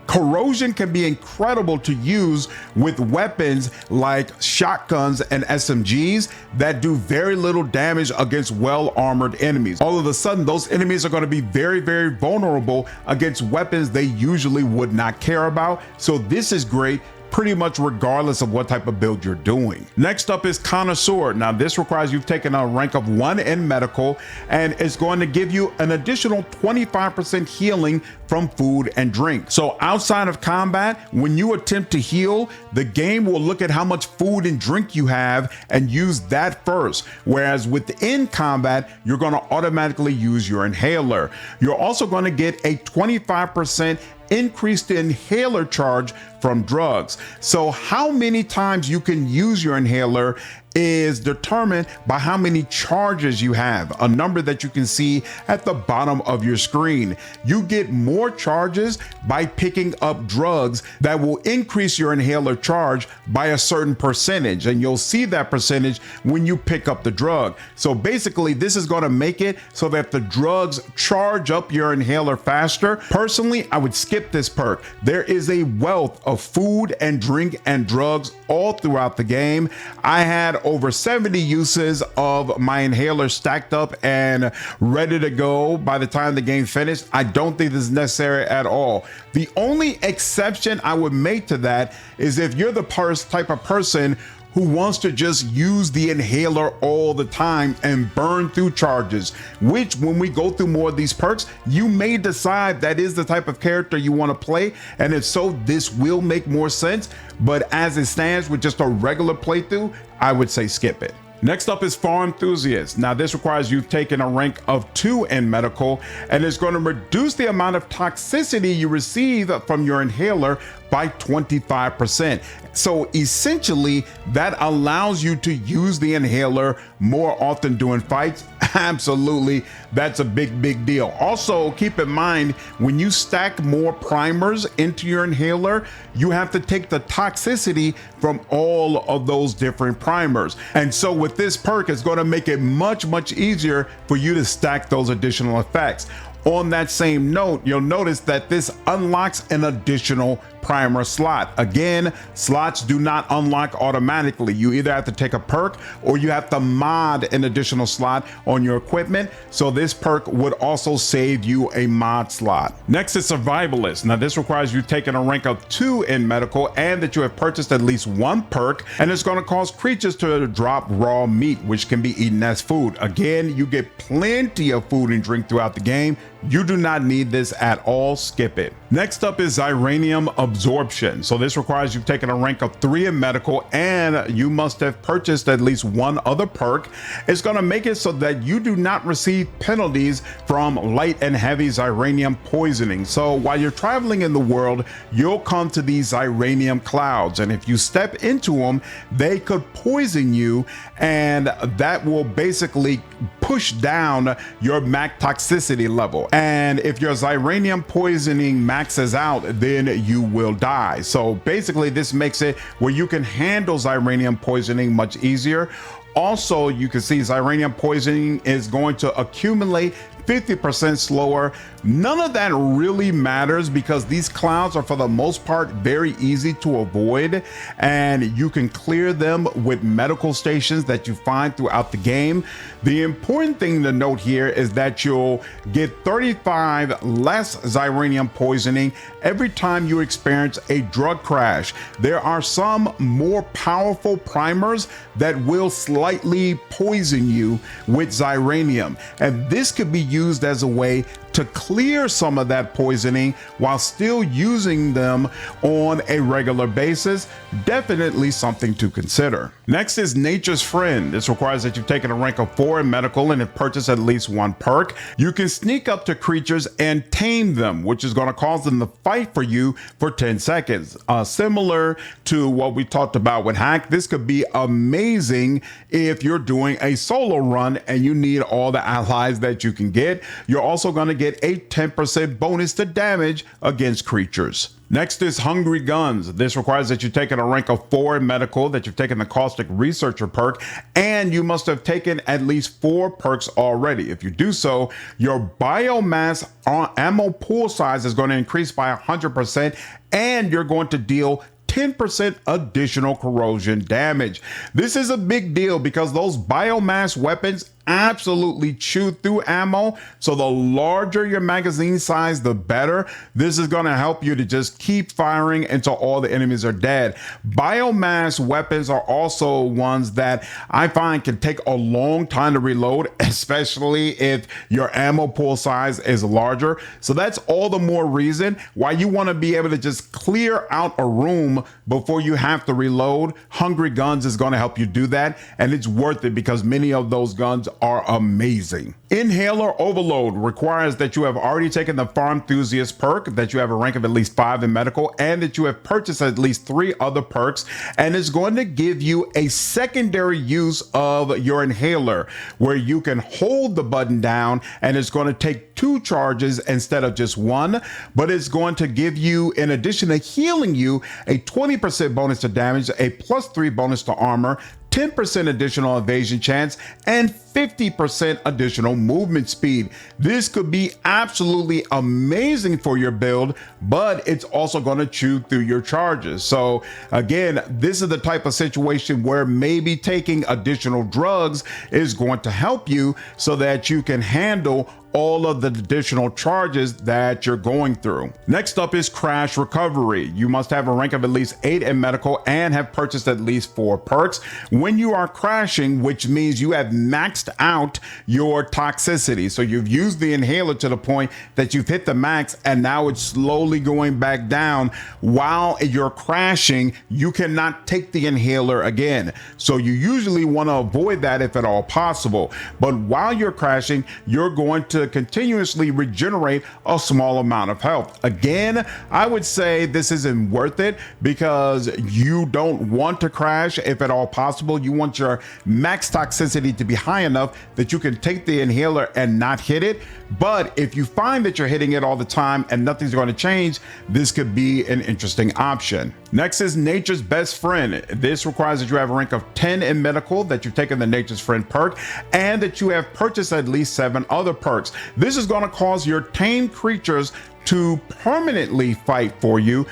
Corrosion can be incredible to use with weapons like shotguns and SMGs that do very little damage against well-armored enemies. All of a sudden, those enemies are going to be very vulnerable against weapons they usually would not care about. So this is great pretty much regardless of what type of build you're doing. Next up is Connoisseur. Now, this requires you've taken a rank of 1 in medical, and it's going to give you an additional 25% healing from food and drink. So outside of combat, when you attempt to heal, the game will look at how much food and drink you have and use that first. Whereas within combat, you're going to automatically use your inhaler. You're also going to get a 25% increased inhaler charge from drugs. So how many times you can use your inhaler is determined by how many charges you have, a number that you can see at the bottom of your screen. You get more charges by picking up drugs that will increase your inhaler charge by a certain percentage, and you'll see that percentage when you pick up the drug. So basically, this is going to make it so that the drugs charge up your inhaler faster. Personally, I would skip this perk. There is a wealth of food and drink and drugs all throughout the game. I had over 70 uses of my inhaler stacked up and ready to go by the time the game finished. I don't think this is necessary at all. The only exception I would make to that is if you're the type of person who wants to just use the inhaler all the time and burn through charges, which when we go through more of these perks, you may decide that is the type of character you want to play. And if so, this will make more sense. But as it stands with just a regular playthrough, I would say skip it. Next up is Farm Enthusiast. Now, this requires you've taken a rank of 2 in medical, and it's going to reduce the amount of toxicity you receive from your inhaler by 25%. So essentially, that allows you to use the inhaler more often during fights. Absolutely, that's a big deal. Also, keep in mind, when you stack more primers into your inhaler, you have to take the toxicity from all of those different primers. And so with this perk, it's going to make it much easier for you to stack those additional effects. On that same note, you'll notice that this unlocks an additional primer slot. Again, slots do not unlock automatically. You either have to take a perk or you have to mod an additional slot on your equipment. So this perk would also save you a mod slot. Next is Survivalist. Now this requires you taking a rank of 2 in medical and that you have purchased at least 1 perk, and it's going to cause creatures to drop raw meat, which can be eaten as food. Again, you get plenty of food and drink throughout the game. You do not need this at all. Skip it. Next up is Xyranium Absorption. So this requires you've taken a rank of 3 in medical and you must have purchased at least 1 other perk. It's going to make it so that you do not receive penalties from light and heavy xyranium poisoning. So while you're traveling in the world, you'll come to these xyranium clouds, and if you step into them, they could poison you, and that will basically push down your max toxicity level. And if your xyranium poisoning maxes out, then you will die. So basically this makes it where you can handle xyranium poisoning much easier. Also, you can see xyranium poisoning is going to accumulate 50% slower. None of that really matters because these clouds are for the most part very easy to avoid, and you can clear them with medical stations that you find throughout the game. The important thing to note here is that you'll get 35 less xyranium poisoning every time you experience a drug crash. There are some more powerful primers that will slightly poison you with xyranium, and this could be used as a way to clear some of that poisoning while still using them on a regular basis. Definitely something to consider. Next is Nature's Friend. This requires that you've taken a rank of 4 in medical and have purchased at least 1 perk. You can sneak up to creatures and tame them, which is going to cause them to fight for you for 10 seconds. Similar to what we talked about with Hack, this could be amazing if you're doing a solo run and you need all the allies that you can get. You're also going to get a 10% bonus to damage against creatures. Next is Hungry Guns. This requires that you've taken a rank of 4 in medical, that you've taken the Caustic Researcher perk, and you must have taken at least 4 perks already. If you do so, your biomass ammo pool size is going to increase by 100%, and you're going to deal 10% additional corrosion damage. This is a big deal because those biomass weapons absolutely chew through ammo. So the larger your magazine size, the better. This is going to help you to just keep firing until all the enemies are dead. Biomass weapons are also ones that I find can take a long time to reload, especially if your ammo pool size is larger. So that's all the more reason why you want to be able to just clear out a room before you have to reload. Hungry Guns is going to help you do that, and it's worth it because many of those guns are amazing. Inhaler Overload requires that you have already taken the Farm Enthusiast perk, that you have a rank of at least 5 in medical, and that you have purchased at least 3 other perks, and it's going to give you a secondary use of your inhaler where you can hold the button down and it's going to take 2 charges instead of just 1, but it's going to give you, in addition to healing you, a 20% bonus to damage, a +3 bonus to armor, 10% additional evasion chance, and 50% additional movement speed. This could be absolutely amazing for your build, but it's also going to chew through your charges. So again, this is the type of situation where maybe taking additional drugs is going to help you so that you can handle all of the additional charges that you're going through. Next up is Crash Recovery. You must have a rank of at least 8 in medical and have purchased at least 4 perks. When you are crashing, which means you have maxed out your toxicity. So you've used the inhaler to the point that you've hit the max and now it's slowly going back down. While you're crashing, you cannot take the inhaler again. So you usually want to avoid that if at all possible. But while you're crashing, you're going to to continuously regenerate a small amount of health. Again, I would say this isn't worth it because you don't want to crash if at all possible. You want your max toxicity to be high enough that you can take the inhaler and not hit it. But if you find that you're hitting it all the time and nothing's going to change, this could be an interesting option. Next is Nature's Best Friend. This requires that you have a rank of 10 in medical, that you've taken the Nature's Friend perk, and that you have purchased at least 7 other perks. This is going to cause your tamed creatures to permanently fight for you,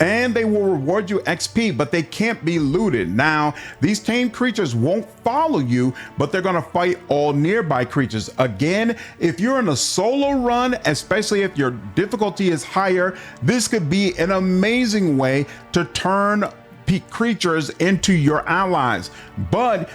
and they will reward you XP, but they can't be looted. Now, these tamed creatures won't follow you, but they're going to fight all nearby creatures. Again, if you're in a solo run, especially if your difficulty is higher, this could be an amazing way to turn creatures into your allies. But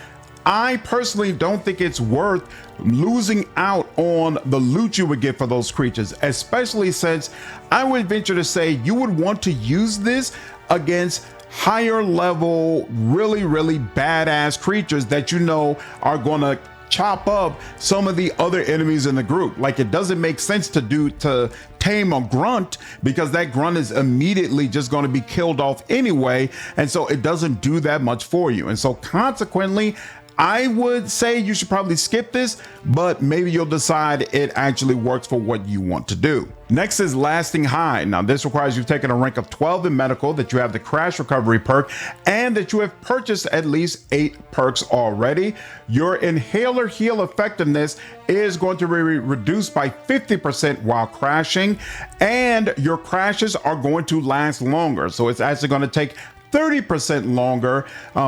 I personally don't think it's worth losing out on the loot you would get for those creatures, especially since I would venture to say you would want to use this against higher level, really badass creatures that you know are going to chop up some of the other enemies in the group. Like, it doesn't make sense to tame a grunt because that grunt is immediately just going to be killed off anyway, and so it doesn't do that much for you. And so consequently, I would say you should probably skip this, but maybe you'll decide it actually works for what you want to do. Next is Lasting High. Now, this requires you've taken a rank of 12 in medical, that you have the Crash Recovery perk, and that you have purchased at least 8 perks already. Your Inhaler Heal effectiveness is going to be reduced by 50% while crashing, and your crashes are going to last longer. So it's actually going to take 30% longer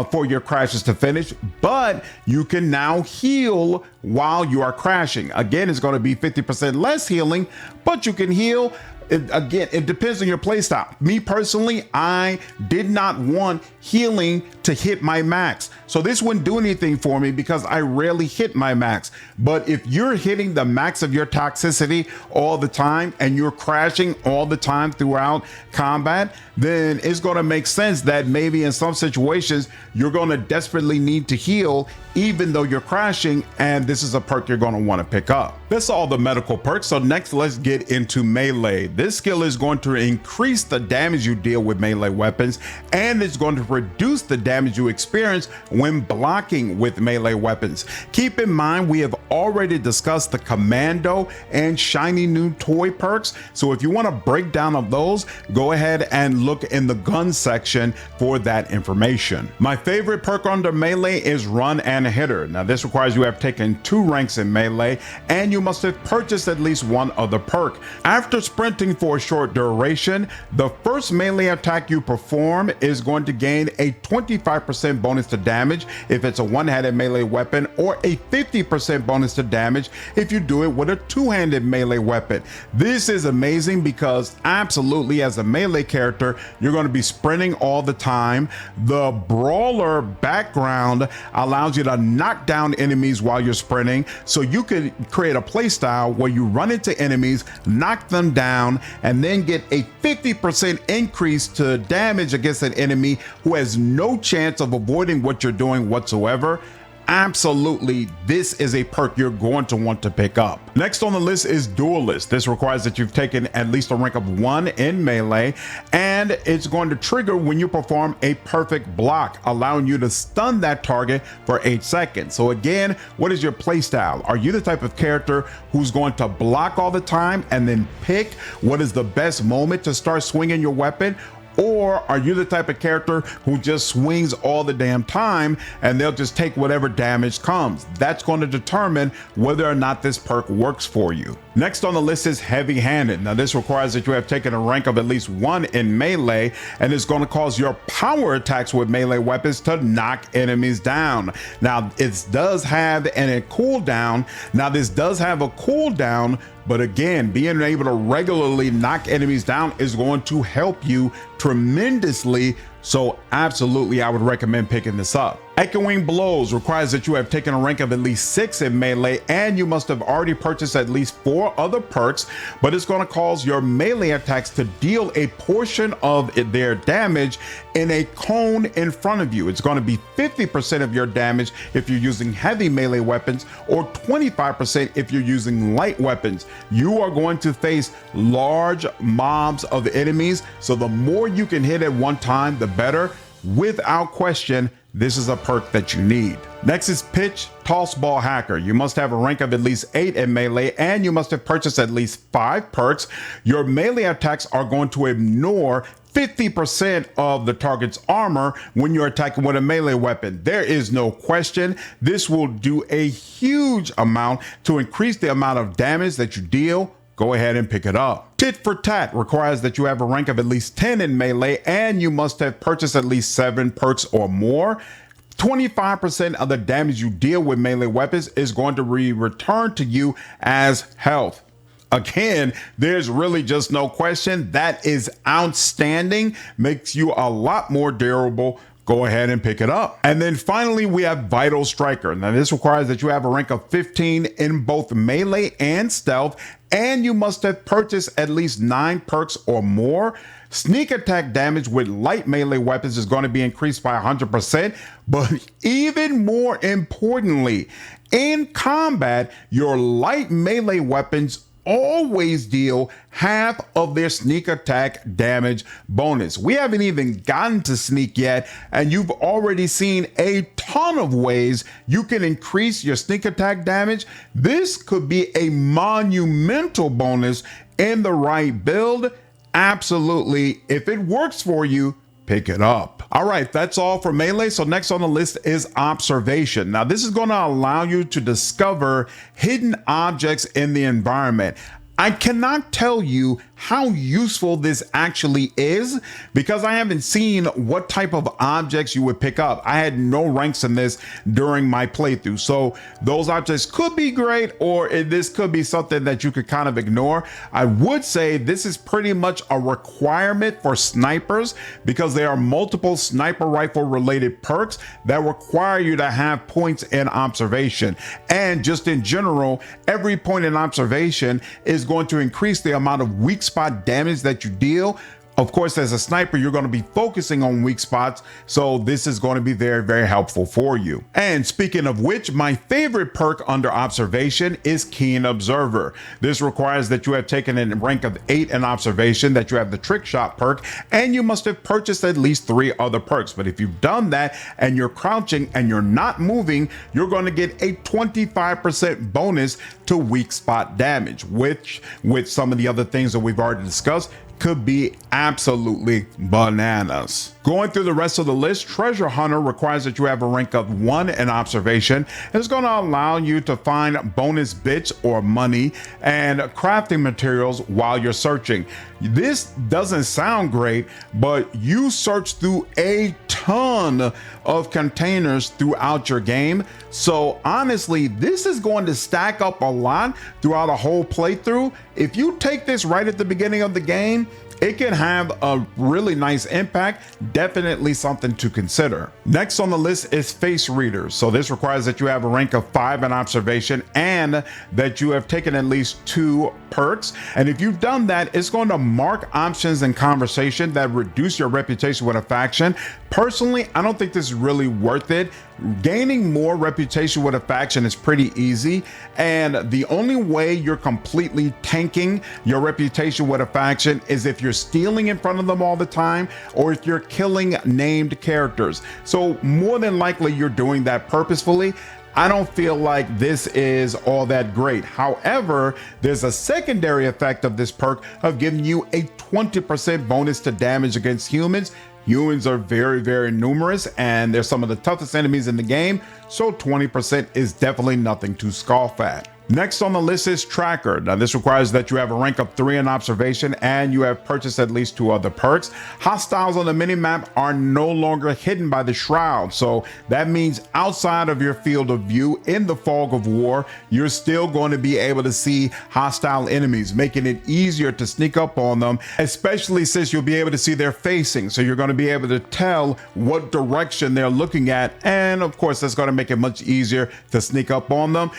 for your crashes to finish, but you can now heal while you are crashing. Again, it's going to be 50% less healing, but you can heal. Again, it depends on your playstyle. Me personally, I did not want healing to hit my max. So this wouldn't do anything for me because I rarely hit my max. But if you're hitting the max of your toxicity all the time and you're crashing all the time throughout combat, then it's going to make sense that maybe in some situations you're going to desperately need to heal even though you're crashing, and this is a perk you're going to want to pick up. That's all the medical perks. So next, let's get into melee. This skill is going to increase the damage you deal with melee weapons, and it's going to reduce the damage you experience when blocking with melee weapons. Keep in mind, we have already discussed the Commando and Shiny New Toy perks. So if you want a breakdown of those, go ahead and look in the gun section for that information. My favorite perk under melee is Run and Hitter. Now, this requires you have taken 2 ranks in melee, and you must have purchased at least 1 other perk. After sprinting for a short duration, the first melee attack you perform is going to gain a 25% bonus to damage if it's a one-handed melee weapon, or a 50% bonus to damage if you do it with a two-handed melee weapon. This is amazing because absolutely, as a melee character, you're going to be sprinting all the time. The brawler background allows you to knock down enemies while you're sprinting, so you could create a playstyle where you run into enemies, knock them down, and then get a 50% increase to damage against an enemy who has no chance of avoiding what you're doing whatsoever. Absolutely, this is a perk you're going to want to pick up. Next on the list is Duelist. This requires that you've taken at least a rank of 1 in melee, and it's going to trigger when you perform a perfect block, allowing you to stun that target for 8 seconds. So again, what is your playstyle? Are you the type of character who's going to block all the time and then pick what is the best moment to start swinging your weapon? Or are you the type of character who just swings all the damn time and they'll just take whatever damage comes? That's going to determine whether or not this perk works for you. Next on the list is Heavy Handed. Now, this requires that you have taken a rank of at least 1 in melee, and it's going to cause your power attacks with melee weapons to knock enemies down. Now, it does have a cooldown. Now, this does have a cooldown, but again, being able to regularly knock enemies down is going to help you tremendously. So absolutely, I would recommend picking this up. Echoing Blows requires that you have taken a rank of at least 6 in melee, and you must have already purchased at least 4 other perks, but it's going to cause your melee attacks to deal a portion of their damage in a cone in front of you. It's going to be 50% of your damage if you're using heavy melee weapons, or 25% if you're using light weapons. You are going to face large mobs of enemies, so the more you can hit at one time, the better. Without question, this is a perk that you need. Next is Pitch Toss Ball Hacker. You must have a rank of at least 8 in melee, and you must have purchased at least 5 perks. Your melee attacks are going to ignore 50% of the target's armor when you're attacking with a melee weapon. There is no question. This will do a huge amount to increase the amount of damage that you deal. Go ahead and pick it up. Tit for Tat requires that you have a rank of at least 10 in melee, and you must have purchased at least 7 perks or more. 25% of the damage you deal with melee weapons is going to be returned to you as health. Again, there's really just no question. That is outstanding. Makes you a lot more durable. Go ahead and pick it up. And then finally, we have Vital Striker. Now, this requires that you have a rank of 15 in both melee and stealth, and you must have purchased at least 9 perks or more. Sneak attack damage with light melee weapons is going to be increased by 100%, but even more importantly, in combat, your light melee weapons always deal half of their sneak attack damage bonus. We haven't even gotten to sneak yet, and you've already seen a ton of ways you can increase your sneak attack damage. This could be a monumental bonus in the right build. Absolutely, if it works for you, pick it up. All right, that's all for melee. So next on the list is Observation. Now, this is going to allow you to discover hidden objects in the environment. I cannot tell you how useful this actually is because I haven't seen what type of objects you would pick up. I had no ranks in this during my playthrough. So those objects could be great, or this could be something that you could kind of ignore. I would say this is pretty much a requirement for snipers because there are multiple sniper rifle related perks that require you to have points in observation. And just in general, every point in observation is going to increase the amount of weak spot damage that you deal. Of course, as a sniper, you're going to be focusing on weak spots, so this is going to be very, very helpful for you. And speaking of which, my favorite perk under Observation is Keen Observer. This requires that you have taken a rank of 8 in Observation, that you have the Trick Shot perk, and you must have purchased at least 3 other perks. But if you've done that and you're crouching and you're not moving, you're going to get a 25% bonus to weak spot damage, which with some of the other things that we've already discussed, could be absolutely bananas. Going through the rest of the list, Treasure Hunter requires that you have a rank of 1 in Observation. It's going to allow you to find bonus bits or money and crafting materials while you're searching. This doesn't sound great, but you search through a ton of containers throughout your game. So honestly, this is going to stack up a lot throughout a whole playthrough. If you take this right at the beginning of the game, it can have a really nice impact. Definitely something to consider. Next on the list is Face Readers. So this requires that you have a rank of 5 in Observation and that you have taken at least 2 perks. And if you've done that, it's going to mark options in conversation that reduce your reputation with a faction. Personally, I don't think this is really worth it. Gaining more reputation with a faction is pretty easy, and the only way you're completely tanking your reputation with a faction is if you're stealing in front of them all the time, or if you're killing named characters. So more than likely you're doing that purposefully. I don't feel like this is all that great. However, there's a secondary effect of this perk of giving you a 20% bonus to damage against humans. Humans are very, very numerous, and they're some of the toughest enemies in the game, so 20% is definitely nothing to scoff at. Next on the list is Tracker. Now this requires that you have a rank of 3 in observation and you have purchased at least 2 other perks. Hostiles on the minimap are no longer hidden by the shroud, so that means outside of your field of view in the fog of war, you're still going to be able to see hostile enemies, making it easier to sneak up on them, especially since you'll be able to see their facing. So you're going to be able to tell what direction they're looking at, and of course that's going to make it much easier to sneak up on them.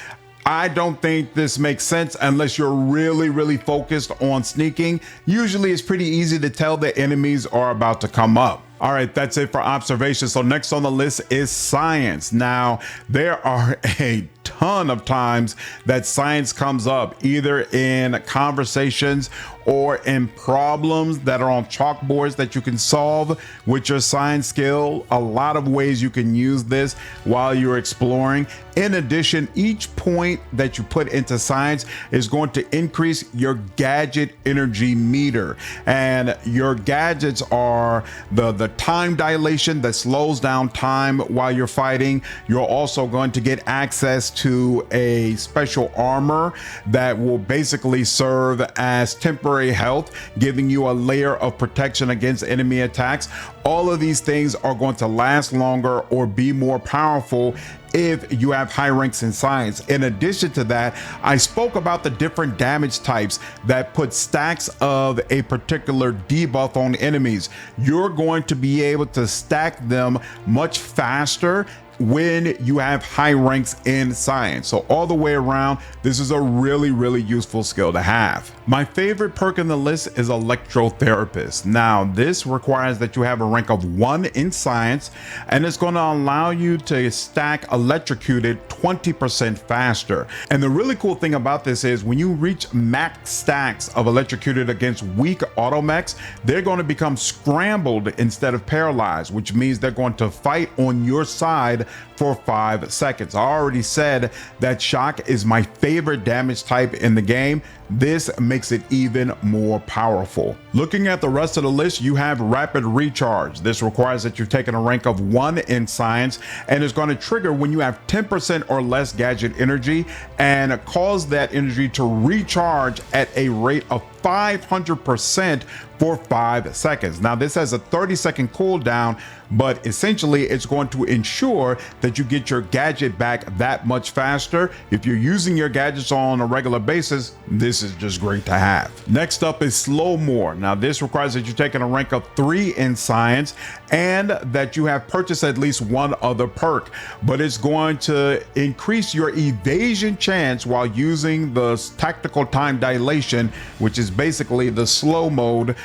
I don't think this makes sense unless you're really focused on sneaking. Usually it's pretty easy to tell the enemies are about to come up. All right, that's it for observation. So next on the list is science. Now, there are a ton of times that science comes up, either in conversations or in problems that are on chalkboards that you can solve with your science skill. A lot of ways you can use this while you're exploring. In addition, each point that you put into science is going to increase your gadget energy meter. And your gadgets are the time dilation that slows down time while you're fighting. You're also going to get access to a special armor that will basically serve as temporary health, giving you a layer of protection against enemy attacks. All of these things are going to last longer or be more powerful if you have high ranks in science. In addition to that, I spoke about the different damage types that put stacks of a particular debuff on enemies. You're going to be able to stack them much faster when you have high ranks in science. So all the way around, this is a really useful skill to have. My favorite perk in the list is Electrotherapist. Now this requires that you have a rank of 1 in science, and it's going to allow you to stack electrocuted 20% faster. And the really cool thing about this is when you reach max stacks of electrocuted against weak automechs, they're going to become scrambled instead of paralyzed, which means they're going to fight on your side for 5 seconds. I already said that shock is my favorite damage type in the game. This makes it even more powerful. Looking at the rest of the list, you have Rapid Recharge. This requires that you've taken a rank of 1 in science, and is going to trigger when you have 10% or less gadget energy and cause that energy to recharge at a rate of 500% for 5 seconds. Now this has a 30-second cooldown, but essentially it's going to ensure that you get your gadget back that much faster. If you're using your gadgets on a regular basis, this is just great to have. Next up is Slow More. Now this requires that you're taking a rank of 3 in science and that you have purchased at least 1 other perk, but it's going to increase your evasion chance while using the tactical time dilation, which is basically the slow mode.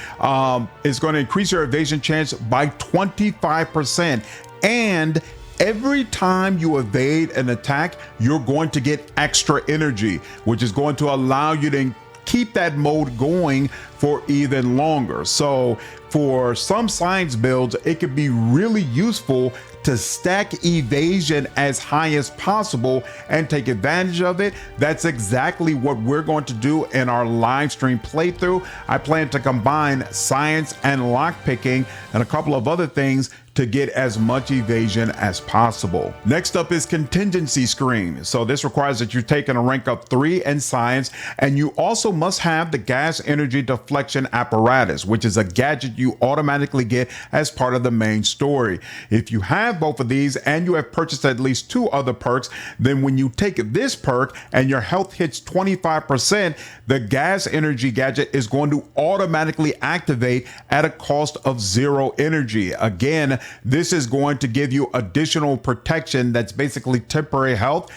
It's going to increase your evasion chance by 25%, and every time you evade an attack, you're going to get extra energy, which is going to allow you to keep that mode going for even longer. So for some science builds, it could be really useful to stack evasion as high as possible and take advantage of it. That's exactly what we're going to do in our live stream playthrough. I plan to combine science and lockpicking and a couple of other things to get as much evasion as possible. Next up is Contingency Screen. So this requires that you've taken a rank of 3 in science, and you also must have the gas energy deflection apparatus, which is a gadget you automatically get as part of the main story. If you have both of these and you have purchased at least 2 other perks, then when you take this perk and your health hits 25%, the gas energy gadget is going to automatically activate at a cost of 0 energy. Again, this is going to give you additional protection that's basically temporary health,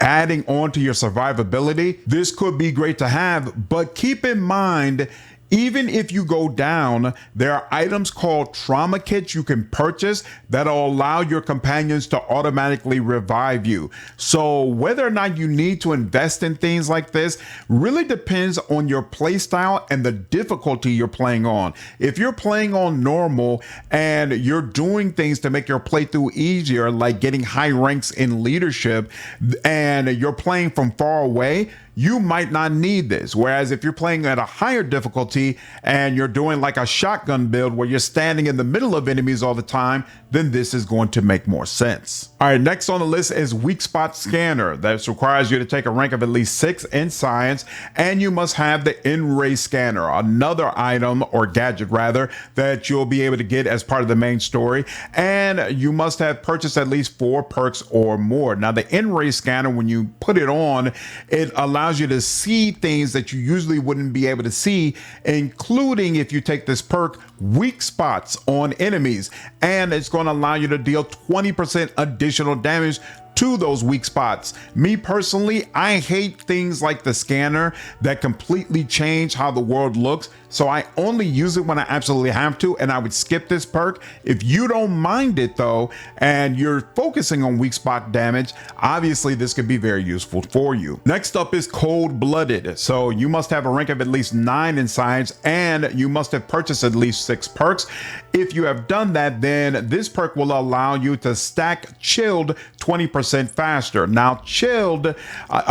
adding on to your survivability. This could be great to have, but keep in mind, even if you go down, there are items called trauma kits you can purchase that'll allow your companions to automatically revive you. So whether or not you need to invest in things like this really depends on your play style and the difficulty you're playing on. If you're playing on normal and you're doing things to make your playthrough easier, like getting high ranks in leadership, and you're playing from far away, you might not need this. Whereas if you're playing at a higher difficulty and you're doing like a shotgun build where you're standing in the middle of enemies all the time, then this is going to make more sense. All right, next on the list is Weak Spot Scanner. This requires you to take a rank of at least 6 in science, and you must have the In-Ray Scanner, another item or gadget rather that you'll be able to get as part of the main story, and you must have purchased at least 4 perks or more. Now the In-Ray Scanner, when you put it on, it allows you to see things that you usually wouldn't be able to see, including if you take this perk, weak spots on enemies, and it's going to allow you to deal 20% additional damage to those weak spots. Me personally, I hate things like the scanner that completely change how the world looks, so I only use it when I absolutely have to, and I would skip this perk. If you don't mind it though, and you're focusing on weak spot damage, obviously this could be very useful for you. Next up is Cold-Blooded. So you must have a rank of at least 9 in science, and you must have purchased at least 6 perks. If you have done that, then this perk will allow you to stack Chilled 20% faster. Now Chilled,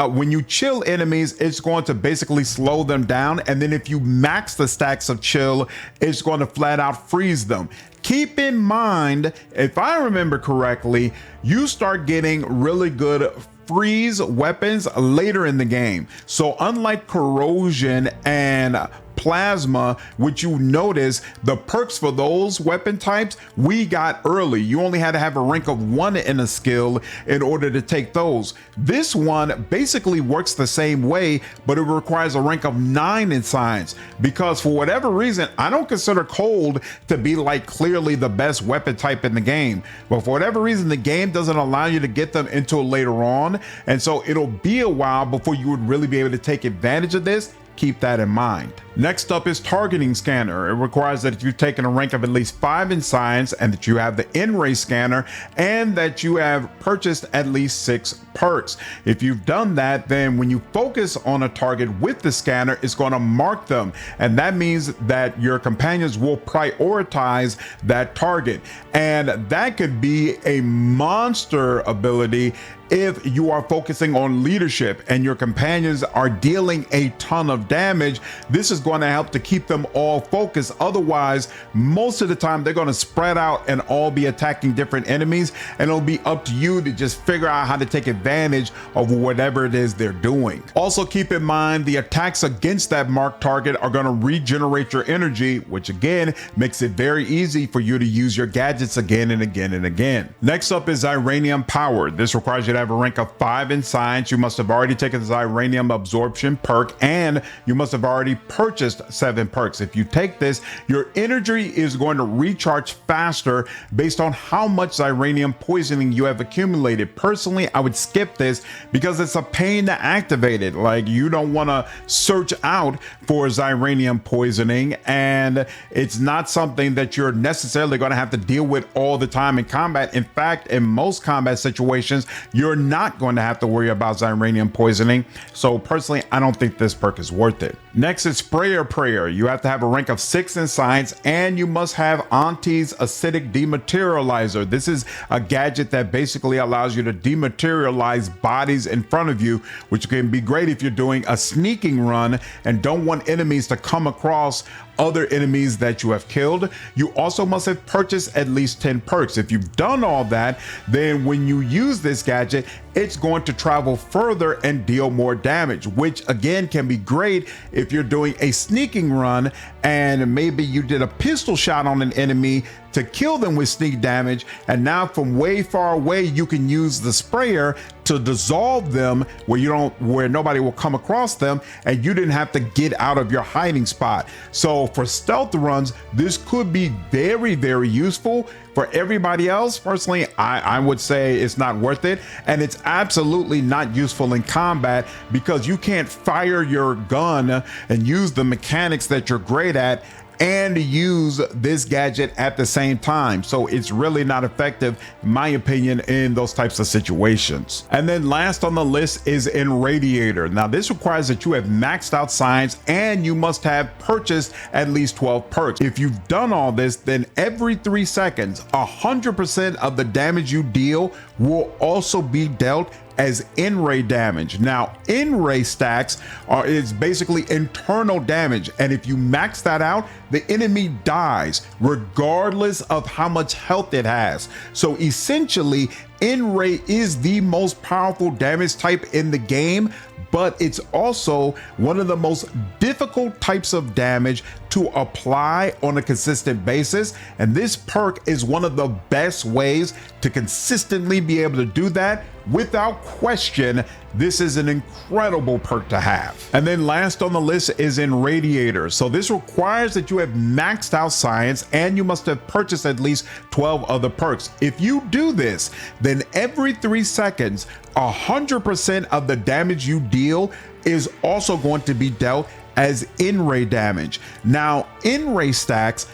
when you chill enemies, it's going to basically slow them down, and then if you max the stacks of chill, it's going to flat out freeze them. Keep in mind, if I remember correctly, you start getting really good freeze weapons later in the game. So unlike corrosion and plasma, which you notice the perks for those weapon types we got early. You only had to have a rank of 1 in a skill in order to take those. This one basically works the same way, but it requires a rank of 9 in science, because for whatever reason I don't consider cold to be like clearly the best weapon type in the game, but for whatever reason the game doesn't allow you to get them until later on, and so it'll be a while before you would really be able to take advantage of this. Keep that in mind. Next up is Targeting Scanner. It requires that you've taken a rank of at least 5 in science, and that you have the In-Ray Scanner, and that you have purchased at least 6 perks. If you've done that, then when you focus on a target with the scanner, it's going to mark them, and that means that your companions will prioritize that target, and that could be a monster ability if you are focusing on leadership and your companions are dealing a ton of damage. This is going to help to keep them all focused. Otherwise, most of the time they're going to spread out and all be attacking different enemies, and it'll be up to you to just figure out how to take advantage of whatever it is they're doing. Also keep in mind the attacks against that marked target are going to regenerate your energy, which again makes it very easy for you to use your gadgets again and again and again. Next up is Iranium Power. This requires you to have a rank of 5 in science. You must have already taken the Iranium Absorption perk, and you must have already purchased 7 perks. If you take this, your energy is going to recharge faster based on how much Xyranium poisoning you have accumulated. Personally, I would skip this because it's a pain to activate it. Like, you don't want to search out for Xyranium poisoning, and it's not something that you're necessarily going to have to deal with all the time in combat. In fact, in most combat situations, you're not going to have to worry about Xyranium poisoning. So personally, I don't think this perk is worth it. Next is Sprayer Prayer. You have to have a rank of 6 in science, and you must have Auntie's Acidic Dematerializer. This is a gadget that basically allows you to dematerialize bodies in front of you, which can be great if you're doing a sneaking run and don't want enemies to come across other enemies that you have killed. You also must have purchased at least 10 perks. If you've done all that, then when you use this gadget, it's going to travel further and deal more damage, which again can be great if you're doing a sneaking run and maybe you did a pistol shot on an enemy to kill them with sneak damage, and now from way far away you can use the sprayer to dissolve them where nobody will come across them, and you didn't have to get out of your hiding spot. So for stealth runs, this could be very, very useful. For everybody else, personally, I would say it's not worth it, and it's absolutely not useful in combat because you can't fire your gun and use the mechanics that you're great at and use this gadget at the same time. So it's really not effective, in my opinion, in those types of situations. And then last on the list is Irradiator. Now this requires that you have maxed out science and you must have purchased at least 12 perks. If you've done all this, then every 3 seconds, 100% of the damage you deal will also be dealt as in-ray damage. Now, in-ray stacks is basically internal damage, and if you max that out, the enemy dies regardless of how much health it has. So essentially, in-ray is the most powerful damage type in the game, but it's also one of the most difficult types of damage to apply on a consistent basis. And this perk is one of the best ways to consistently be able to do that. Without question, this is an incredible perk to have. And then last on the list is Irradiator. So this requires that you have maxed out science and you must have purchased at least 12 other perks. If you do this, then every 3 seconds, 100% of the damage you deal is also going to be dealt as in-ray damage. Now, in-ray stacks,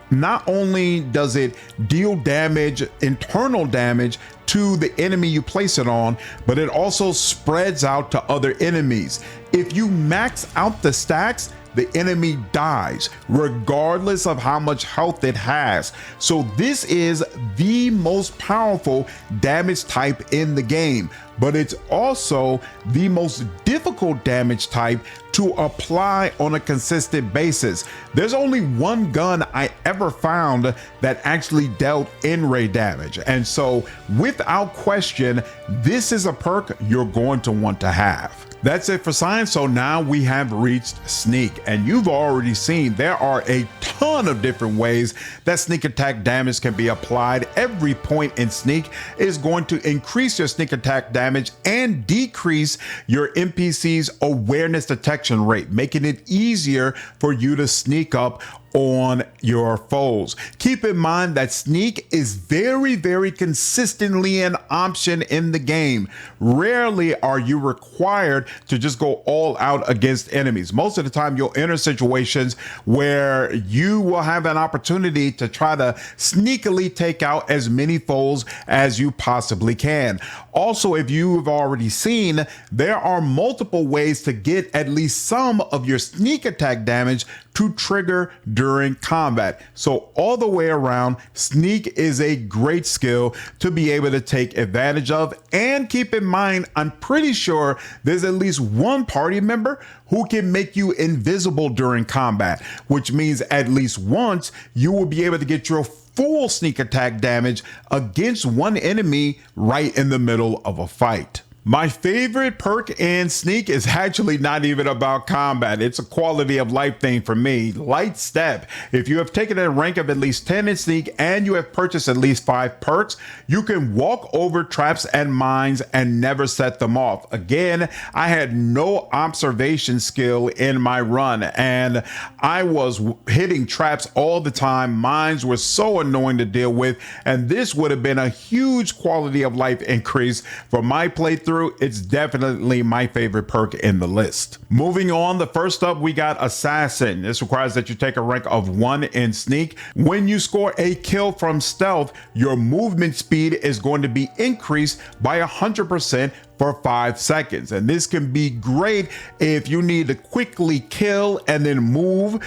not only does it deal damage, internal damage to the enemy you place it on, but it also spreads out to other enemies. If you max out the stacks, the enemy dies regardless of how much health it has. So this is the most powerful damage type in the game, but it's also the most difficult damage type to apply on a consistent basis. There's only one gun I ever found that actually dealt in-ray damage. And so without question, this is a perk you're going to want to have. That's it for science. So now we have reached sneak, and you've already seen there are a ton of different ways that sneak attack damage can be applied. Every point in sneak is going to increase your sneak attack damage and decrease your NPC's awareness detection rate, making it easier for you to sneak up on your foes. Keep in mind that sneak is very consistently an option in the game. Rarely are you required to just go all out against enemies. Most of the time you'll enter situations where you will have an opportunity to try to sneakily take out as many foes as you possibly can. Also, if you've already seen, there are multiple ways to get at least some of your sneak attack damage to trigger during combat. So all the way around, sneak is a great skill to be able to take advantage of. And keep in mind, I'm pretty sure there's at least one party member who can make you invisible during combat, which means at least once you will be able to get your full sneak attack damage against one enemy right in the middle of a fight. My favorite perk in sneak is actually not even about combat. It's a quality of life thing for me. Light step. If you have taken a rank of at least 10 in sneak and you have purchased at least 5 perks, you can walk over traps and mines and never set them off. Again, I had no observation skill in my run and I was hitting traps all the time. Mines were so annoying to deal with, and this would have been a huge quality of life increase for my playthrough. It's definitely my favorite perk in the list. Moving on, the first up, we got Assassin. This requires that you take a rank of 1 in sneak. When you score a kill from stealth, your movement speed is going to be increased by 100% for 5 seconds. And this can be great if you need to quickly kill and then move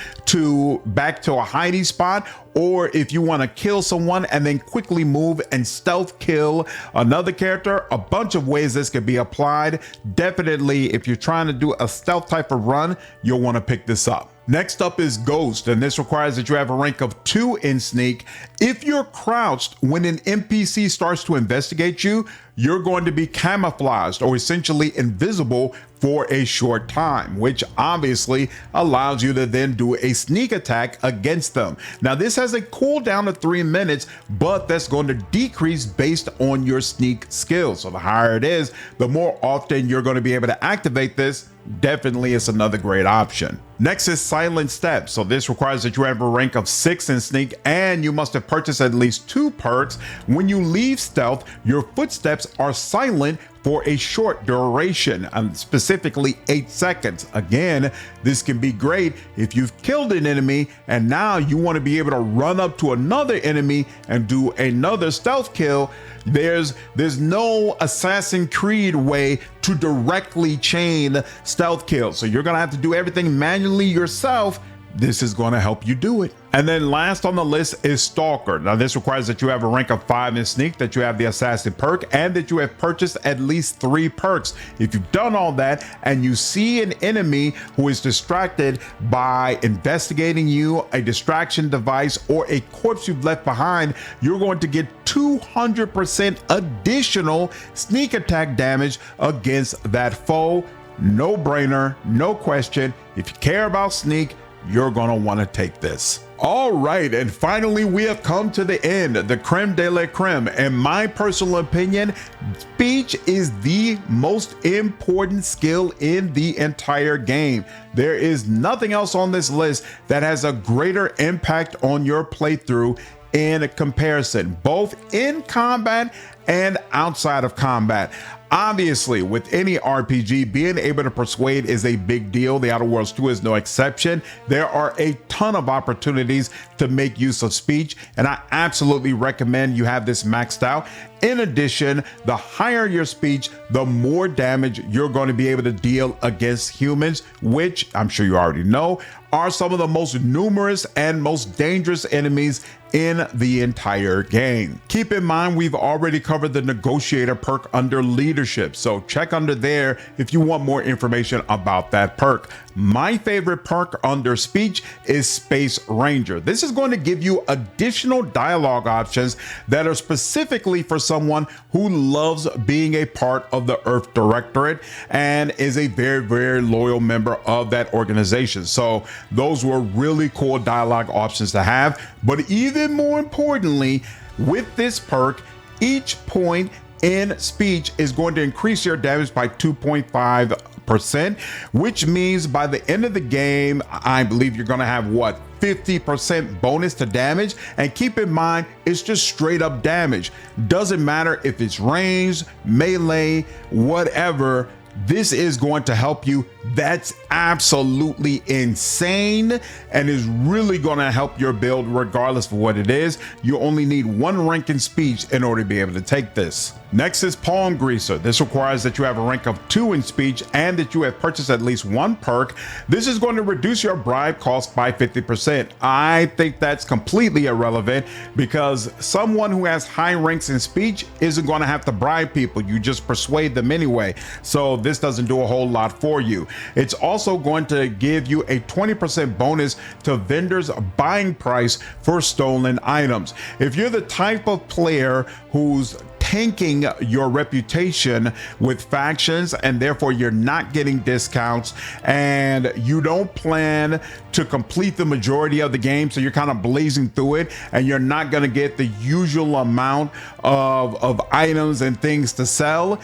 back to a hiding spot, or if you want to kill someone and then quickly move and stealth kill another character. A bunch of ways this could be applied. Definitely, if you're trying to do a stealth type of run, you'll want to pick this up. Next up is Ghost, and this requires that you have a rank of 2 in sneak. If you're crouched when an NPC starts to investigate you, you're going to be camouflaged or essentially invisible for a short time, which obviously allows you to then do a sneak attack against them. Now, this has a cooldown of 3 minutes, but that's going to decrease based on your sneak skills. So the higher it is, the more often you're going to be able to activate this. Definitely is another great option. Next is Silent Step. So this requires that you have a rank of 6 in sneak and you must have purchased at least 2 perks. When you leave stealth, your footsteps are silent for a short duration, specifically 8 seconds. Again, this can be great if you've killed an enemy and now you want to be able to run up to another enemy and do another stealth kill. There's no Assassin's Creed way to directly chain stealth kills. So you're gonna have to do everything manually yourself. this is going to help you do it. And then last on the list is Stalker. Now this requires that you have a rank of 5 in Sneak, that you have the Assassin perk, and that you have purchased at least 3 perks. If you've done all that and you see an enemy who is distracted by investigating you, a distraction device, or a corpse you've left behind, you're going to get 200% additional sneak attack damage against that foe. No brainer, no question. If you care about sneak, you're gonna want to take this. All right, and finally we have come to the end, the creme de la creme. In my personal opinion, speech is the most important skill in the entire game. There is nothing else on this list that has a greater impact on your playthrough in comparison, both in combat and outside of combat. Obviously, with any RPG, being able to persuade is a big deal. The Outer Worlds 2 is no exception. There are a ton of opportunities to make use of speech, and I absolutely recommend you have this maxed out. In addition, the higher your speech, the more damage you're going to be able to deal against humans, which I'm sure you already know are some of the most numerous and most dangerous enemies in the entire game. Keep in mind, we've already covered the Negotiator perk under leadership, so check under there if you want more information about that perk. My favorite perk under speech is Space Ranger. This is going to give you additional dialogue options that are specifically for someone who loves being a part of the Earth Directorate and is a very, very loyal member of that organization. So those were really cool dialogue options to have. But even more importantly, with this perk, each point in speech is going to increase your damage by 2.5%, which means by the end of the game, I believe you're going to have what, 50% bonus to damage. And keep in mind, it's just straight up damage. Doesn't matter if it's ranged, melee, whatever. This is going to help you. That's absolutely insane and is really going to help your build regardless of what it is. You only need 1 rank in speech in order to be able to take this. Next is Palm Greaser. This requires that you have a rank of 2 in speech and that you have purchased at least 1 perk. This is going to reduce your bribe cost by 50%. I think that's completely irrelevant because someone who has high ranks in speech isn't going to have to bribe people. You just persuade them anyway. So this doesn't do a whole lot for you. It's also going to give you a 20% bonus to vendors' buying price for stolen items. If you're the type of player who's tanking your reputation with factions and therefore you're not getting discounts and you don't plan to complete the majority of the game, so you're kind of blazing through it and you're not going to get the usual amount of items and things to sell,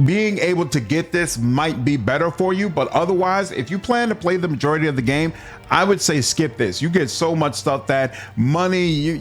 being able to get this might be better for you. But otherwise, if you plan to play the majority of the game, I would say skip this. You get so much stuff that money,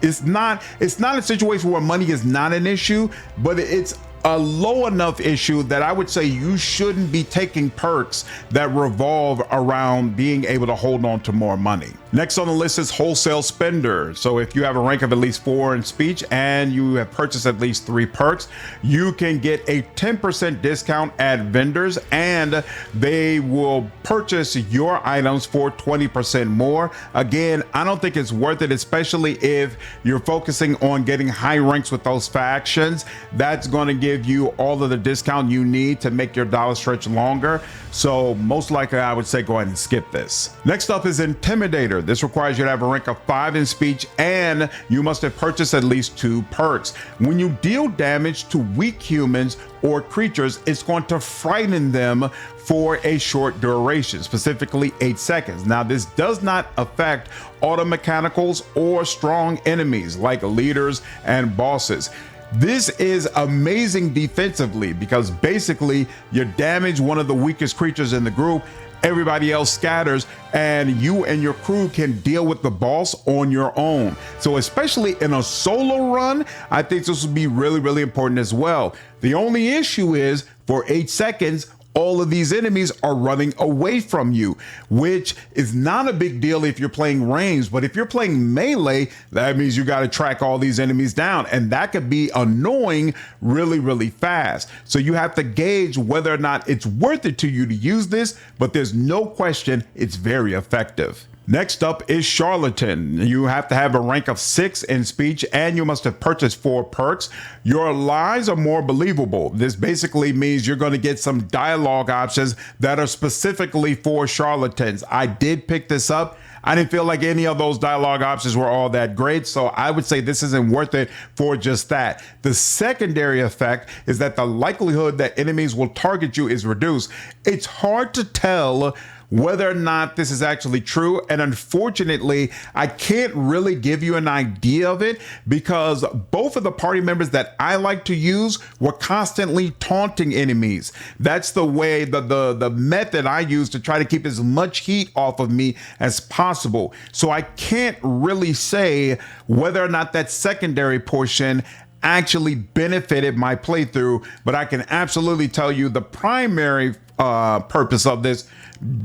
it's not a situation where money is not an issue, but it's a low enough issue that I would say you shouldn't be taking perks that revolve around being able to hold on to more money. Next on the list is Wholesale Spender. So if you have a rank of at least 4 in speech and you have purchased at least 3 perks, you can get a 10% discount at vendors and they will purchase your items for 20% more. Again, I don't think it's worth it, especially if you're focusing on getting high ranks with those factions. That's going to give you all of the discount you need to make your dollar stretch longer. So most likely I would say go ahead and skip this. Next up is Intimidator. This requires you to have a rank of 5 in speech and you must have purchased at least 2 perks. When you deal damage to weak humans or creatures, it's going to frighten them for a short duration, specifically 8 seconds. Now, this does not affect auto mechanicals or strong enemies like leaders and bosses. This is amazing defensively because basically you damage one of the weakest creatures in the group, everybody else scatters, and you and your crew can deal with the boss on your own. So especially in a solo run, I think this will be really, really important as well. The only issue is for 8 seconds, all of these enemies are running away from you, which is not a big deal if you're playing ranged. But if you're playing melee, that means you got to track all these enemies down, and that could be annoying really, really fast. So you have to gauge whether or not it's worth it to you to use this, but there's no question it's very effective. Next up is Charlatan. You have to have a rank of 6 in speech, and you must have purchased 4 perks. Your lies are more believable. This basically means you're going to get some dialogue options that are specifically for charlatans. I did pick this up. I didn't feel like any of those dialogue options were all that great, so I would say this isn't worth it for just that. The secondary effect is that the likelihood that enemies will target you is reduced. It's hard to tell whether or not this is actually true, and unfortunately I can't really give you an idea of it because both of the party members that I like to use were constantly taunting enemies. That's the way, the method I use to try to keep as much heat off of me as possible. So I can't really say whether or not that secondary portion actually benefited my playthrough, but I can absolutely tell you the primary purpose of this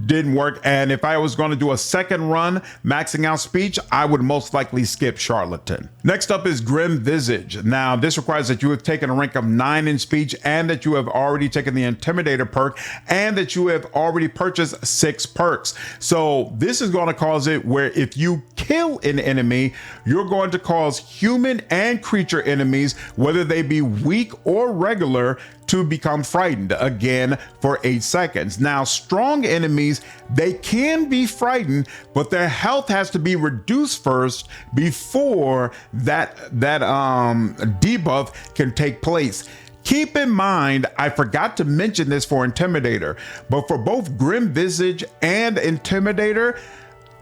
didn't work. And if I was going to do a second run maxing out speech, I would most likely skip Charlatan. Next up is Grim Visage. Now this requires that you have taken a rank of 9 in speech, and that you have already taken the Intimidator perk, and that you have already purchased 6 perks. So this is going to cause it where if you kill an enemy, you're going to cause human and creature enemies, whether they be weak or regular, to become frightened again for 8 seconds. Now, strong enemies, they can be frightened, but their health has to be reduced first before that debuff can take place. Keep in mind, I forgot to mention this for Intimidator, but for both Grim Visage and Intimidator,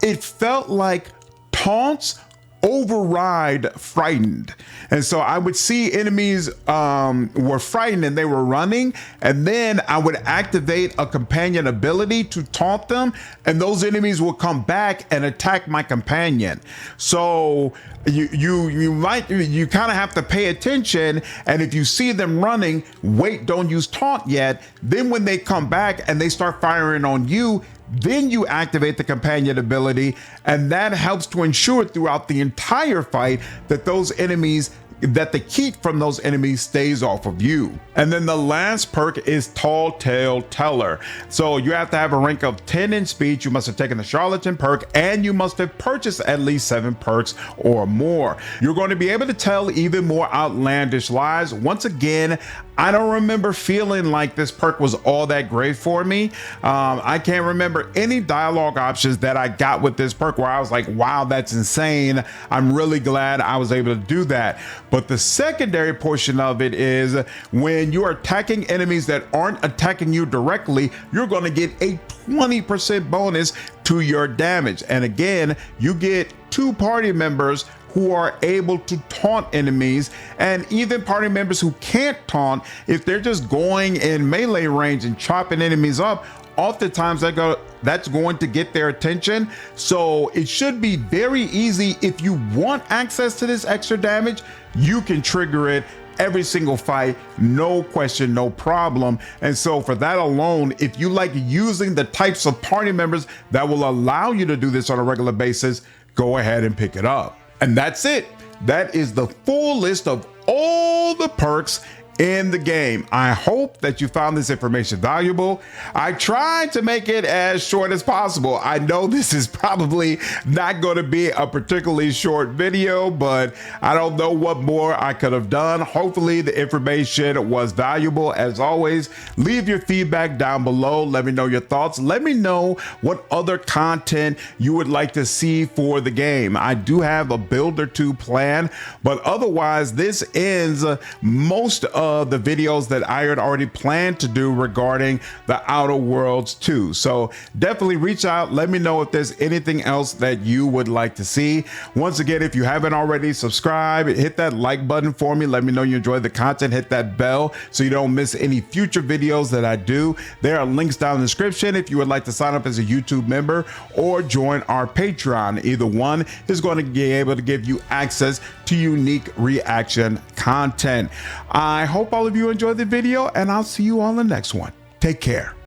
it felt like taunts override frightened. And so I would see enemies were frightened and they were running, and then I would activate a companion ability to taunt them, and those enemies will come back and attack my companion. So you kind of have to pay attention, and if you see them running, wait, don't use taunt yet. Then when they come back and they start firing on you, then you activate the companion ability, and that helps to ensure throughout the entire fight that those enemies, that the heat from those enemies stays off of you. And then the last perk is Tall Tale Teller. So you have to have a rank of 10 in speech, you must have taken the Charlatan perk, and you must have purchased at least 7 perks or more. You're going to be able to tell even more outlandish lies. Once again, I don't remember feeling like this perk was all that great for me. I can't remember any dialogue options that I got with this perk where I was like, wow, that's insane. I'm really glad I was able to do that. But the secondary portion of it is when you are attacking enemies that aren't attacking you directly, you're going to get a 20% bonus to your damage. And again, you get 2 party members who are able to taunt enemies, and even party members who can't taunt, if they're just going in melee range and chopping enemies up, oftentimes that's going to get their attention. So it should be very easy. If you want access to this extra damage, you can trigger it every single fight, no question, no problem. And so for that alone, if you like using the types of party members that will allow you to do this on a regular basis, go ahead and pick it up. And that's it. That is the full list of all the perks in the game. I hope that you found this information valuable. I tried to make it as short as possible. I know this is probably not going to be a particularly short video, but I don't know what more I could have done. Hopefully the information was valuable. As always, leave your feedback down below. Let me know your thoughts. Let me know what other content you would like to see for the game. I do have a build or 2 planned, but otherwise this ends most of the videos that I had already planned to do regarding the Outer Worlds 2. So definitely reach out. Let me know if there's anything else that you would like to see. Once again, if you haven't already, subscribe, hit that like button for me. Let me know you enjoy the content. Hit that bell so you don't miss any future videos that I do. There are links down in the description if you would like to sign up as a YouTube member or join our Patreon. Either one is going to be able to give you access to unique reaction content. I hope all of you enjoyed the video, and I'll see you on the next one. Take care.